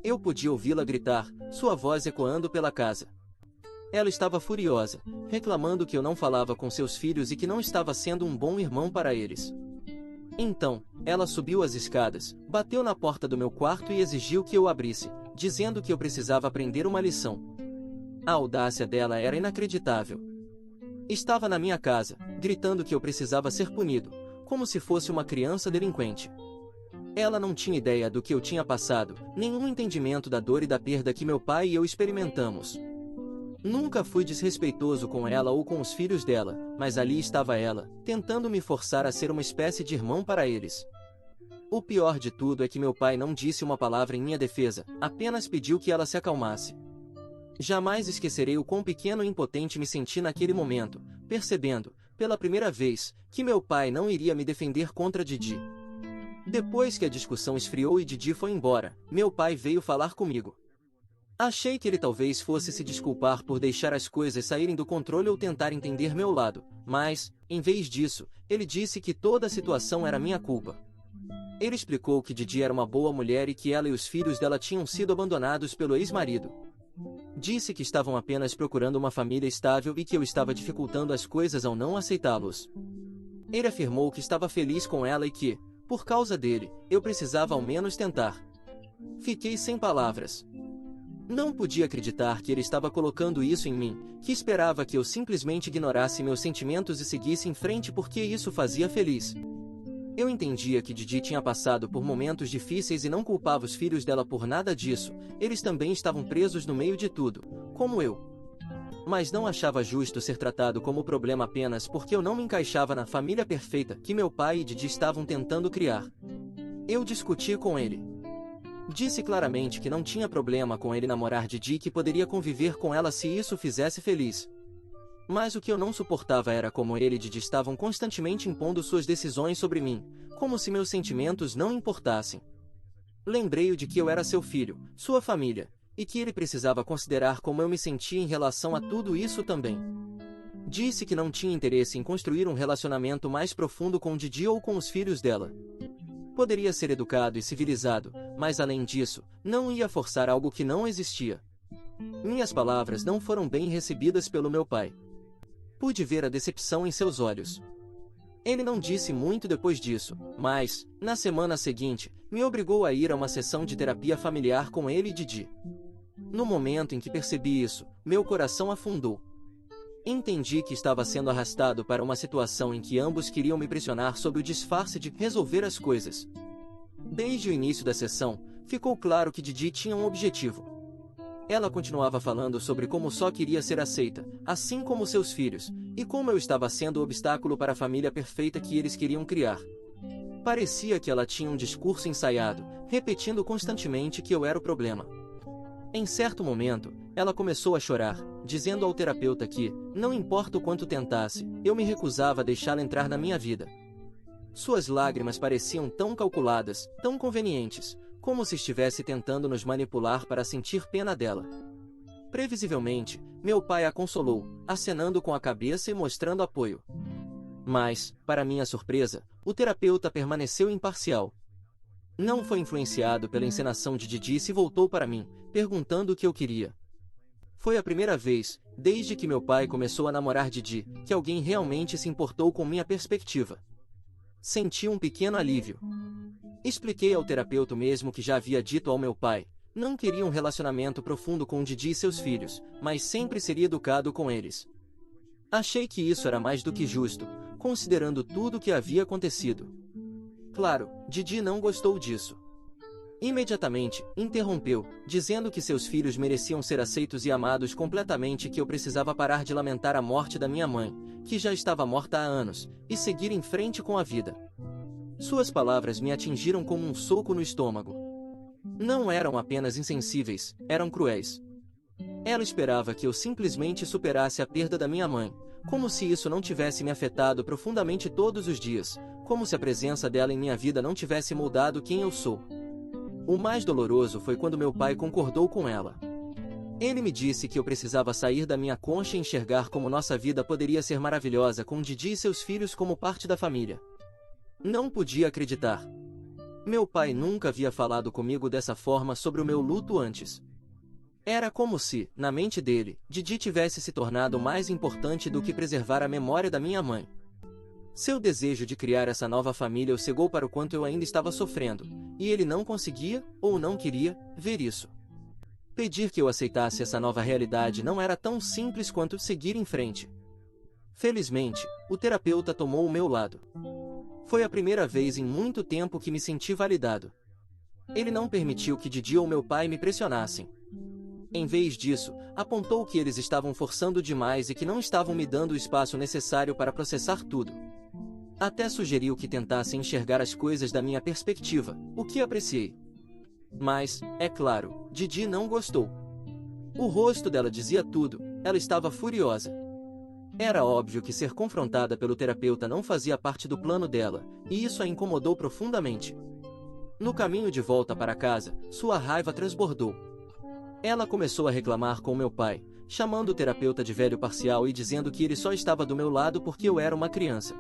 Eu podia ouvi-la gritar, sua voz ecoando pela casa. Ela estava furiosa, reclamando que eu não falava com seus filhos e que não estava sendo um bom irmão para eles. Então, ela subiu as escadas, bateu na porta do meu quarto e exigiu que eu abrisse, dizendo que eu precisava aprender uma lição. A audácia dela era inacreditável. Estava na minha casa, gritando que eu precisava ser punido, como se fosse uma criança delinquente. Ela não tinha ideia do que eu tinha passado, nenhum entendimento da dor e da perda que meu pai e eu experimentamos. Nunca fui desrespeitoso com ela ou com os filhos dela, mas ali estava ela, tentando me forçar a ser uma espécie de irmão para eles. O pior de tudo é que meu pai não disse uma palavra em minha defesa, apenas pediu que ela se acalmasse. Jamais esquecerei o quão pequeno e impotente me senti naquele momento, percebendo, pela primeira vez, que meu pai não iria me defender contra Didi. Depois que a discussão esfriou e Didi foi embora, meu pai veio falar comigo. Achei que ele talvez fosse se desculpar por deixar as coisas saírem do controle ou tentar entender meu lado, mas, em vez disso, ele disse que toda a situação era minha culpa. Ele explicou que Didi era uma boa mulher e que ela e os filhos dela tinham sido abandonados pelo ex-marido. Disse que estavam apenas procurando uma família estável e que eu estava dificultando as coisas ao não aceitá-los. Ele afirmou que estava feliz com ela e que, por causa dele, eu precisava ao menos tentar. Fiquei sem palavras. Não podia acreditar que ele estava colocando isso em mim, que esperava que eu simplesmente ignorasse meus sentimentos e seguisse em frente porque isso fazia feliz. Eu entendia que Didi tinha passado por momentos difíceis e não culpava os filhos dela por nada disso, eles também estavam presos no meio de tudo, como eu. Mas não achava justo ser tratado como problema apenas porque eu não me encaixava na família perfeita que meu pai e Didi estavam tentando criar. Eu discuti com ele. Disse claramente que não tinha problema com ele namorar Didi e que poderia conviver com ela se isso o fizesse feliz. Mas o que eu não suportava era como ele e Didi estavam constantemente impondo suas decisões sobre mim, como se meus sentimentos não importassem. Lembrei-o de que eu era seu filho, sua família, e que ele precisava considerar como eu me sentia em relação a tudo isso também. Disse que não tinha interesse em construir um relacionamento mais profundo com Didi ou com os filhos dela. Poderia ser educado e civilizado, mas além disso, não ia forçar algo que não existia. Minhas palavras não foram bem recebidas pelo meu pai. Pude ver a decepção em seus olhos. Ele não disse muito depois disso, mas, na semana seguinte, me obrigou a ir a uma sessão de terapia familiar com ele e Didi. No momento em que percebi isso, meu coração afundou. Entendi que estava sendo arrastado para uma situação em que ambos queriam me pressionar sob o disfarce de resolver as coisas. Desde o início da sessão, ficou claro que Didi tinha um objetivo. Ela continuava falando sobre como só queria ser aceita, assim como seus filhos, e como eu estava sendo o obstáculo para a família perfeita que eles queriam criar. Parecia que ela tinha um discurso ensaiado, repetindo constantemente que eu era o problema. Em certo momento, ela começou a chorar, dizendo ao terapeuta que, não importa o quanto tentasse, eu me recusava a deixá-la entrar na minha vida. Suas lágrimas pareciam tão calculadas, tão convenientes, como se estivesse tentando nos manipular para sentir pena dela. Previsivelmente, meu pai a consolou, acenando com a cabeça e mostrando apoio. Mas, para minha surpresa, o terapeuta permaneceu imparcial. Não foi influenciado pela encenação de Didi e se voltou para mim, perguntando o que eu queria. Foi a primeira vez, desde que meu pai começou a namorar Didi, que alguém realmente se importou com minha perspectiva. Senti um pequeno alívio. Expliquei ao terapeuta mesmo que já havia dito ao meu pai. Não queria um relacionamento profundo com Didi e seus filhos, mas sempre seria educado com eles. Achei que isso era mais do que justo, considerando tudo o que havia acontecido. Claro, Didi não gostou disso. Imediatamente, interrompeu, dizendo que seus filhos mereciam ser aceitos e amados completamente e que eu precisava parar de lamentar a morte da minha mãe, que já estava morta há anos, e seguir em frente com a vida. Suas palavras me atingiram como um soco no estômago. Não eram apenas insensíveis, eram cruéis. Ela esperava que eu simplesmente superasse a perda da minha mãe, como se isso não tivesse me afetado profundamente todos os dias, como se a presença dela em minha vida não tivesse moldado quem eu sou. O mais doloroso foi quando meu pai concordou com ela. Ele me disse que eu precisava sair da minha concha e enxergar como nossa vida poderia ser maravilhosa com Didi e seus filhos como parte da família. Não podia acreditar. Meu pai nunca havia falado comigo dessa forma sobre o meu luto antes. Era como se, na mente dele, Didi tivesse se tornado mais importante do que preservar a memória da minha mãe. Seu desejo de criar essa nova família o cegou para o quanto eu ainda estava sofrendo, e ele não conseguia, ou não queria, ver isso. Pedir que eu aceitasse essa nova realidade não era tão simples quanto seguir em frente. Felizmente, o terapeuta tomou o meu lado. Foi a primeira vez em muito tempo que me senti validado. Ele não permitiu que Didi ou meu pai me pressionassem. Em vez disso, apontou que eles estavam forçando demais e que não estavam me dando o espaço necessário para processar tudo. Até sugeriu que tentasse enxergar as coisas da minha perspectiva, o que apreciei. Mas, é claro, Didi não gostou. O rosto dela dizia tudo, ela estava furiosa. Era óbvio que ser confrontada pelo terapeuta não fazia parte do plano dela, e isso a incomodou profundamente. No caminho de volta para casa, sua raiva transbordou. Ela começou a reclamar com meu pai, chamando o terapeuta de velho parcial e dizendo que ele só estava do meu lado porque eu era uma criança.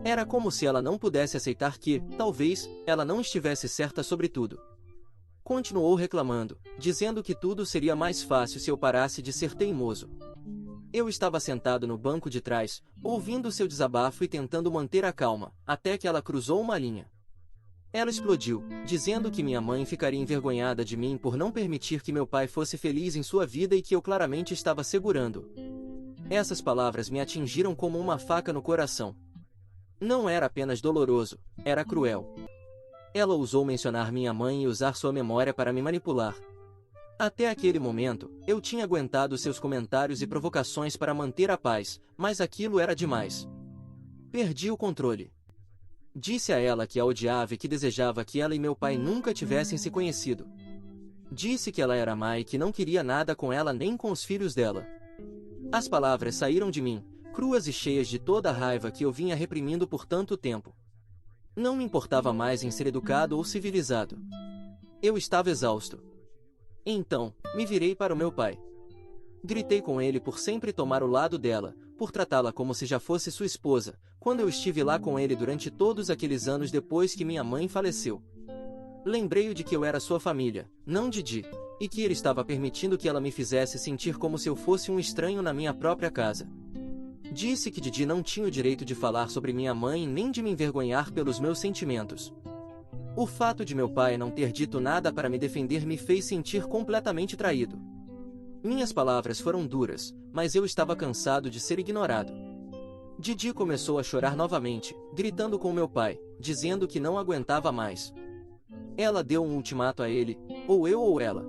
Era como se ela não pudesse aceitar que, talvez, ela não estivesse certa sobre tudo. Continuou reclamando, dizendo que tudo seria mais fácil se eu parasse de ser teimoso. Eu estava sentado no banco de trás, ouvindo seu desabafo e tentando manter a calma, até que ela cruzou uma linha. Ela explodiu, dizendo que minha mãe ficaria envergonhada de mim por não permitir que meu pai fosse feliz em sua vida e que eu claramente estava segurando. Essas palavras me atingiram como uma faca no coração. Não era apenas doloroso, era cruel. Ela ousou mencionar minha mãe e usar sua memória para me manipular. Até aquele momento, eu tinha aguentado seus comentários e provocações para manter a paz, mas aquilo era demais. Perdi o controle. Disse a ela que a odiava e que desejava que ela e meu pai nunca tivessem se conhecido. Disse que ela era má e que não queria nada com ela nem com os filhos dela. As palavras saíram de mim, cruas e cheias de toda a raiva que eu vinha reprimindo por tanto tempo. Não me importava mais em ser educado ou civilizado. Eu estava exausto. Então, me virei para o meu pai. Gritei com ele por sempre tomar o lado dela, por tratá-la como se já fosse sua esposa, quando eu estive lá com ele durante todos aqueles anos depois que minha mãe faleceu. Lembrei-o de que eu era sua família, não Didi, e que ele estava permitindo que ela me fizesse sentir como se eu fosse um estranho na minha própria casa. Disse que Didi não tinha o direito de falar sobre minha mãe nem de me envergonhar pelos meus sentimentos. O fato de meu pai não ter dito nada para me defender me fez sentir completamente traído. Minhas palavras foram duras, mas eu estava cansado de ser ignorado. Didi começou a chorar novamente, gritando com meu pai, dizendo que não aguentava mais. Ela deu um ultimato a ele, ou eu ou ela.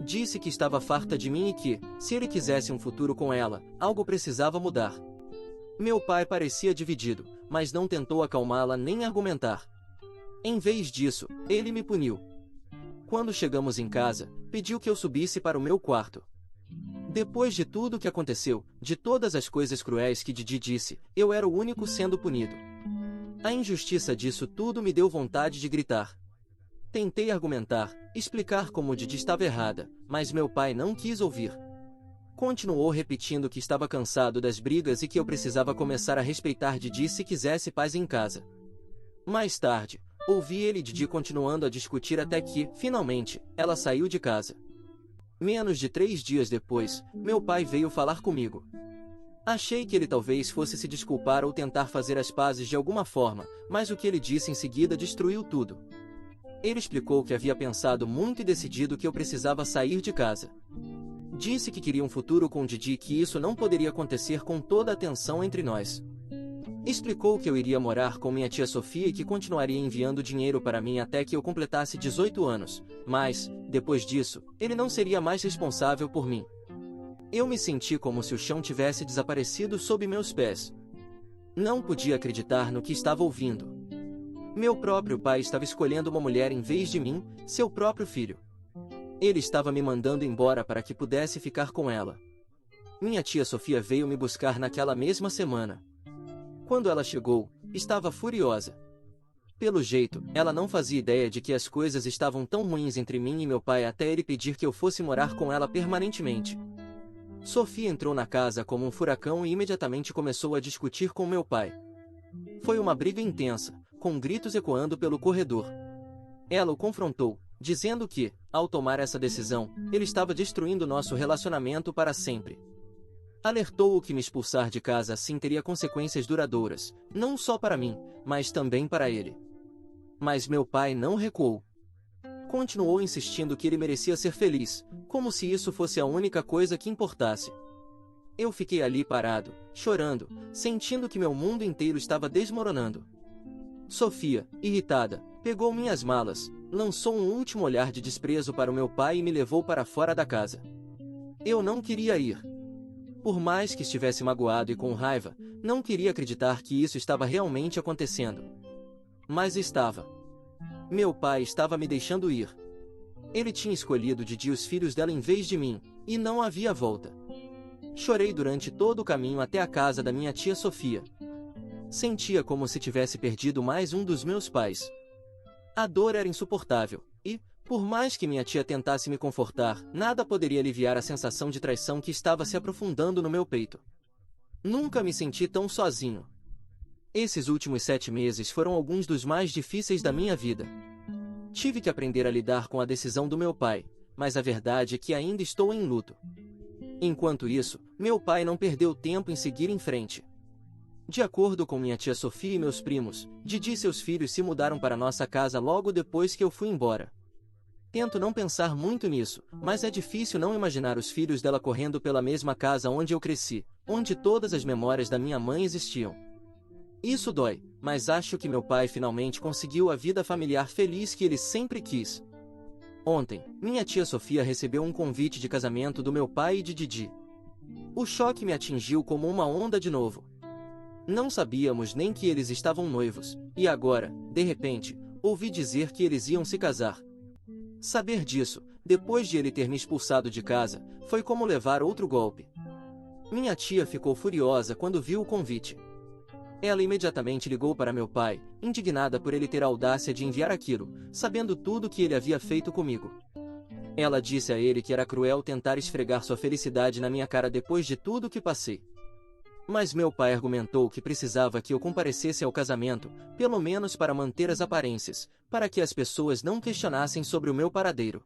Disse que estava farta de mim e que, se ele quisesse um futuro com ela, algo precisava mudar. Meu pai parecia dividido, mas não tentou acalmá-la nem argumentar. Em vez disso, ele me puniu. Quando chegamos em casa, pediu que eu subisse para o meu quarto. Depois de tudo o que aconteceu, de todas as coisas cruéis que Didi disse, eu era o único sendo punido. A injustiça disso tudo me deu vontade de gritar. Tentei argumentar, explicar como Didi estava errada, mas meu pai não quis ouvir. Continuou repetindo que estava cansado das brigas e que eu precisava começar a respeitar Didi se quisesse paz em casa. Mais tarde, ouvi ele e Didi continuando a discutir até que, finalmente, ela saiu de casa. Menos de 3 dias depois, meu pai veio falar comigo. Achei que ele talvez fosse se desculpar ou tentar fazer as pazes de alguma forma, mas o que ele disse em seguida destruiu tudo. Ele explicou que havia pensado muito e decidido que eu precisava sair de casa. Disse que queria um futuro com Didi e que isso não poderia acontecer com toda a tensão entre nós. Explicou que eu iria morar com minha tia Sofia e que continuaria enviando dinheiro para mim até que eu completasse 18 anos, mas, depois disso, ele não seria mais responsável por mim. Eu me senti como se o chão tivesse desaparecido sob meus pés. Não podia acreditar no que estava ouvindo. Meu próprio pai estava escolhendo uma mulher em vez de mim, seu próprio filho. Ele estava me mandando embora para que pudesse ficar com ela. Minha tia Sofia veio me buscar naquela mesma semana. Quando ela chegou, estava furiosa. Pelo jeito, ela não fazia ideia de que as coisas estavam tão ruins entre mim e meu pai até ele pedir que eu fosse morar com ela permanentemente. Sofia entrou na casa como um furacão e imediatamente começou a discutir com meu pai. Foi uma briga intensa, com gritos ecoando pelo corredor. Ela o confrontou, dizendo que, ao tomar essa decisão, ele estava destruindo nosso relacionamento para sempre. Alertou-o que me expulsar de casa assim teria consequências duradouras, não só para mim, mas também para ele. Mas meu pai não recuou. Continuou insistindo que ele merecia ser feliz, como se isso fosse a única coisa que importasse. Eu fiquei ali parado, chorando, sentindo que meu mundo inteiro estava desmoronando. Sofia, irritada, pegou minhas malas, lançou um último olhar de desprezo para o meu pai e me levou para fora da casa. Eu não queria ir. Por mais que estivesse magoado e com raiva, não queria acreditar que isso estava realmente acontecendo. Mas estava. Meu pai estava me deixando ir. Ele tinha escolhido Didi e os filhos dela em vez de mim, e não havia volta. Chorei durante todo o caminho até a casa da minha tia Sofia. Sentia como se tivesse perdido mais um dos meus pais. A dor era insuportável, e, por mais que minha tia tentasse me confortar, nada poderia aliviar a sensação de traição que estava se aprofundando no meu peito. Nunca me senti tão sozinho. Esses últimos 7 meses foram alguns dos mais difíceis da minha vida. Tive que aprender a lidar com a decisão do meu pai, mas a verdade é que ainda estou em luto. Enquanto isso, meu pai não perdeu tempo em seguir em frente. De acordo com minha tia Sofia e meus primos, Didi e seus filhos se mudaram para nossa casa logo depois que eu fui embora. Tento não pensar muito nisso, mas é difícil não imaginar os filhos dela correndo pela mesma casa onde eu cresci, onde todas as memórias da minha mãe existiam. Isso dói, mas acho que meu pai finalmente conseguiu a vida familiar feliz que ele sempre quis. Ontem, minha tia Sofia recebeu um convite de casamento do meu pai e de Didi. O choque me atingiu como uma onda de novo. Não sabíamos nem que eles estavam noivos, e agora, de repente, ouvi dizer que eles iam se casar. Saber disso, depois de ele ter me expulsado de casa, foi como levar outro golpe. Minha tia ficou furiosa quando viu o convite. Ela imediatamente ligou para meu pai, indignada por ele ter a audácia de enviar aquilo, sabendo tudo que ele havia feito comigo. Ela disse a ele que era cruel tentar esfregar sua felicidade na minha cara depois de tudo que passei. Mas meu pai argumentou que precisava que eu comparecesse ao casamento, pelo menos para manter as aparências, para que as pessoas não questionassem sobre o meu paradeiro.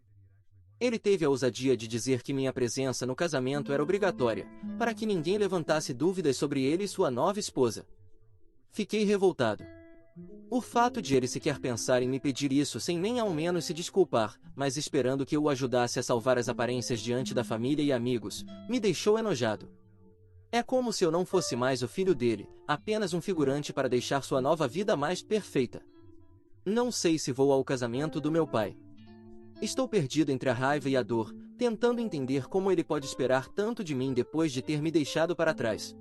Ele teve a ousadia de dizer que minha presença no casamento era obrigatória, para que ninguém levantasse dúvidas sobre ele e sua nova esposa. Fiquei revoltado. O fato de ele sequer pensar em me pedir isso sem nem ao menos se desculpar, mas esperando que eu o ajudasse a salvar as aparências diante da família e amigos, me deixou enojado. É como se eu não fosse mais o filho dele, apenas um figurante para deixar sua nova vida mais perfeita. Não sei se vou ao casamento do meu pai. Estou perdido entre a raiva e a dor, tentando entender como ele pode esperar tanto de mim depois de ter me deixado para trás.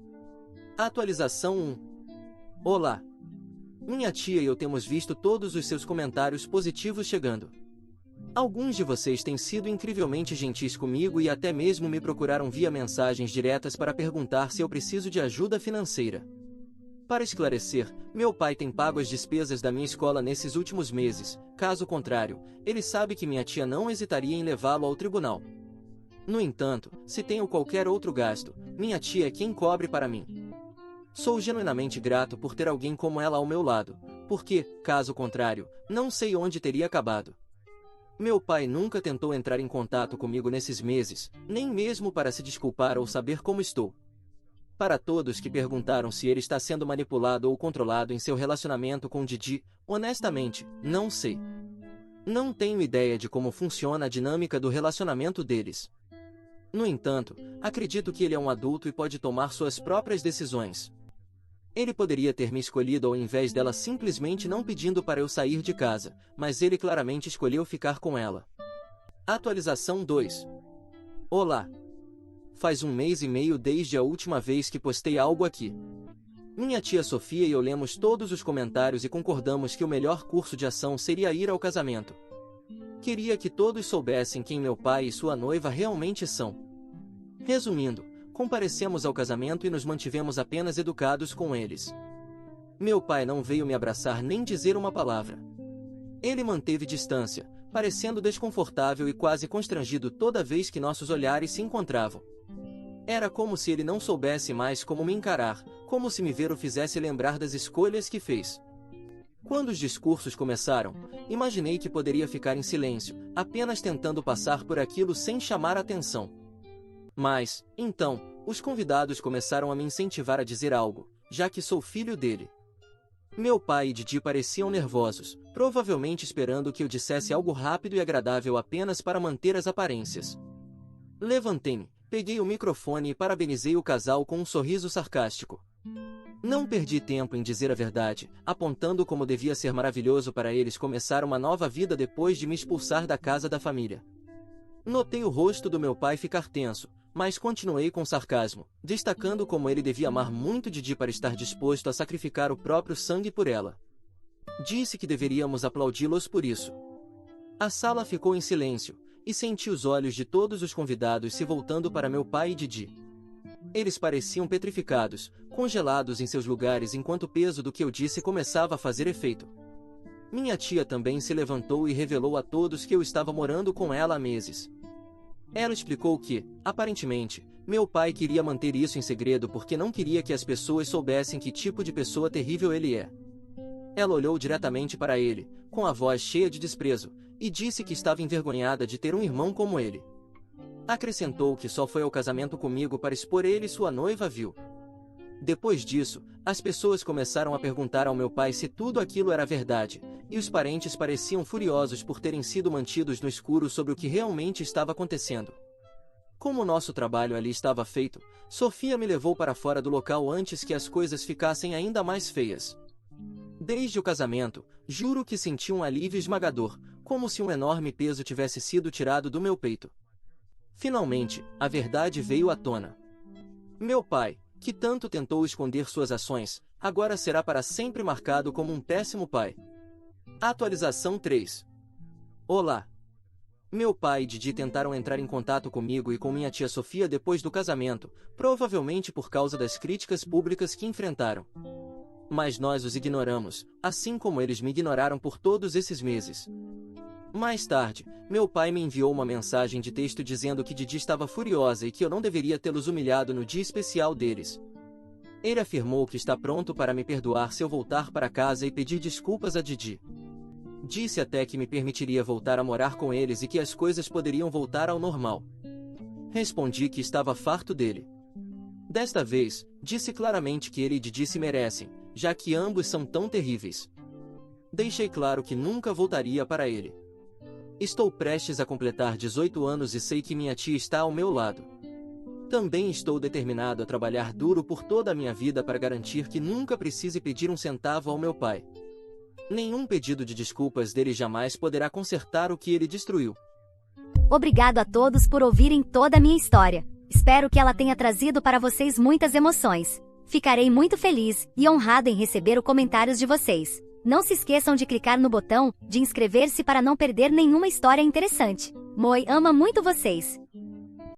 Atualização 1. Olá! Minha tia e eu temos visto todos os seus comentários positivos chegando. Alguns de vocês têm sido incrivelmente gentis comigo e até mesmo me procuraram via mensagens diretas para perguntar se eu preciso de ajuda financeira. Para esclarecer, meu pai tem pago as despesas da minha escola nesses últimos meses, caso contrário, ele sabe que minha tia não hesitaria em levá-lo ao tribunal. No entanto, se tenho qualquer outro gasto, minha tia é quem cobre para mim. Sou genuinamente grato por ter alguém como ela ao meu lado, porque, caso contrário, não sei onde teria acabado. Meu pai nunca tentou entrar em contato comigo nesses meses, nem mesmo para se desculpar ou saber como estou. Para todos que perguntaram se ele está sendo manipulado ou controlado em seu relacionamento com Didi, honestamente, não sei. Não tenho ideia de como funciona a dinâmica do relacionamento deles. No entanto, acredito que ele é um adulto e pode tomar suas próprias decisões. Ele poderia ter me escolhido ao invés dela simplesmente não pedindo para eu sair de casa, mas ele claramente escolheu ficar com ela. Atualização 2. Olá! Faz 1 mês e meio desde a última vez que postei algo aqui. Minha tia Sofia e eu lemos todos os comentários e concordamos que o melhor curso de ação seria ir ao casamento. Queria que todos soubessem quem meu pai e sua noiva realmente são. Resumindo, comparecemos ao casamento e nos mantivemos apenas educados com eles. Meu pai não veio me abraçar nem dizer uma palavra. Ele manteve distância, parecendo desconfortável e quase constrangido toda vez que nossos olhares se encontravam. Era como se ele não soubesse mais como me encarar, como se me ver o fizesse lembrar das escolhas que fez. Quando os discursos começaram, imaginei que poderia ficar em silêncio, apenas tentando passar por aquilo sem chamar atenção. Mas, então, os convidados começaram a me incentivar a dizer algo, já que sou filho dele. Meu pai e Didi pareciam nervosos, provavelmente esperando que eu dissesse algo rápido e agradável apenas para manter as aparências. Levantei-me, peguei o microfone e parabenizei o casal com um sorriso sarcástico. Não perdi tempo em dizer a verdade, apontando como devia ser maravilhoso para eles começar uma nova vida depois de me expulsar da casa da família. Notei o rosto do meu pai ficar tenso, mas continuei com sarcasmo, destacando como ele devia amar muito Didi para estar disposto a sacrificar o próprio sangue por ela. Disse que deveríamos aplaudi-los por isso. A sala ficou em silêncio, e senti os olhos de todos os convidados se voltando para meu pai e Didi. Eles pareciam petrificados, congelados em seus lugares enquanto o peso do que eu disse começava a fazer efeito. Minha tia também se levantou e revelou a todos que eu estava morando com ela há meses. Ela explicou que, aparentemente, meu pai queria manter isso em segredo porque não queria que as pessoas soubessem que tipo de pessoa terrível ele é. Ela olhou diretamente para ele, com a voz cheia de desprezo, e disse que estava envergonhada de ter um irmão como ele. Acrescentou que só foi ao casamento comigo para expor ele e sua noiva vil. Depois disso, as pessoas começaram a perguntar ao meu pai se tudo aquilo era verdade, e os parentes pareciam furiosos por terem sido mantidos no escuro sobre o que realmente estava acontecendo. Como o nosso trabalho ali estava feito, Sofia me levou para fora do local antes que as coisas ficassem ainda mais feias. Desde o casamento, juro que senti um alívio esmagador, como se um enorme peso tivesse sido tirado do meu peito. Finalmente, a verdade veio à tona. Meu pai, que tanto tentou esconder suas ações, agora será para sempre marcado como um péssimo pai. Atualização 3. Olá. Meu pai e Didi tentaram entrar em contato comigo e com minha tia Sofia depois do casamento, provavelmente por causa das críticas públicas que enfrentaram. Mas nós os ignoramos, assim como eles me ignoraram por todos esses meses. Mais tarde, meu pai me enviou uma mensagem de texto dizendo que Didi estava furiosa e que eu não deveria tê-los humilhado no dia especial deles. Ele afirmou que está pronto para me perdoar se eu voltar para casa e pedir desculpas a Didi. Disse até que me permitiria voltar a morar com eles e que as coisas poderiam voltar ao normal. Respondi que estava farto dele. Desta vez, disse claramente que ele e Didi se merecem, já que ambos são tão terríveis. Deixei claro que nunca voltaria para ele. Estou prestes a completar 18 anos e sei que minha tia está ao meu lado. Também estou determinado a trabalhar duro por toda a minha vida para garantir que nunca precise pedir um centavo ao meu pai. Nenhum pedido de desculpas dele jamais poderá consertar o que ele destruiu. Obrigado a todos por ouvirem toda a minha história. Espero que ela tenha trazido para vocês muitas emoções. Ficarei muito feliz e honrado em receber os comentários de vocês. Não se esqueçam de clicar no botão de inscrever-se para não perder nenhuma história interessante. Moi ama muito vocês.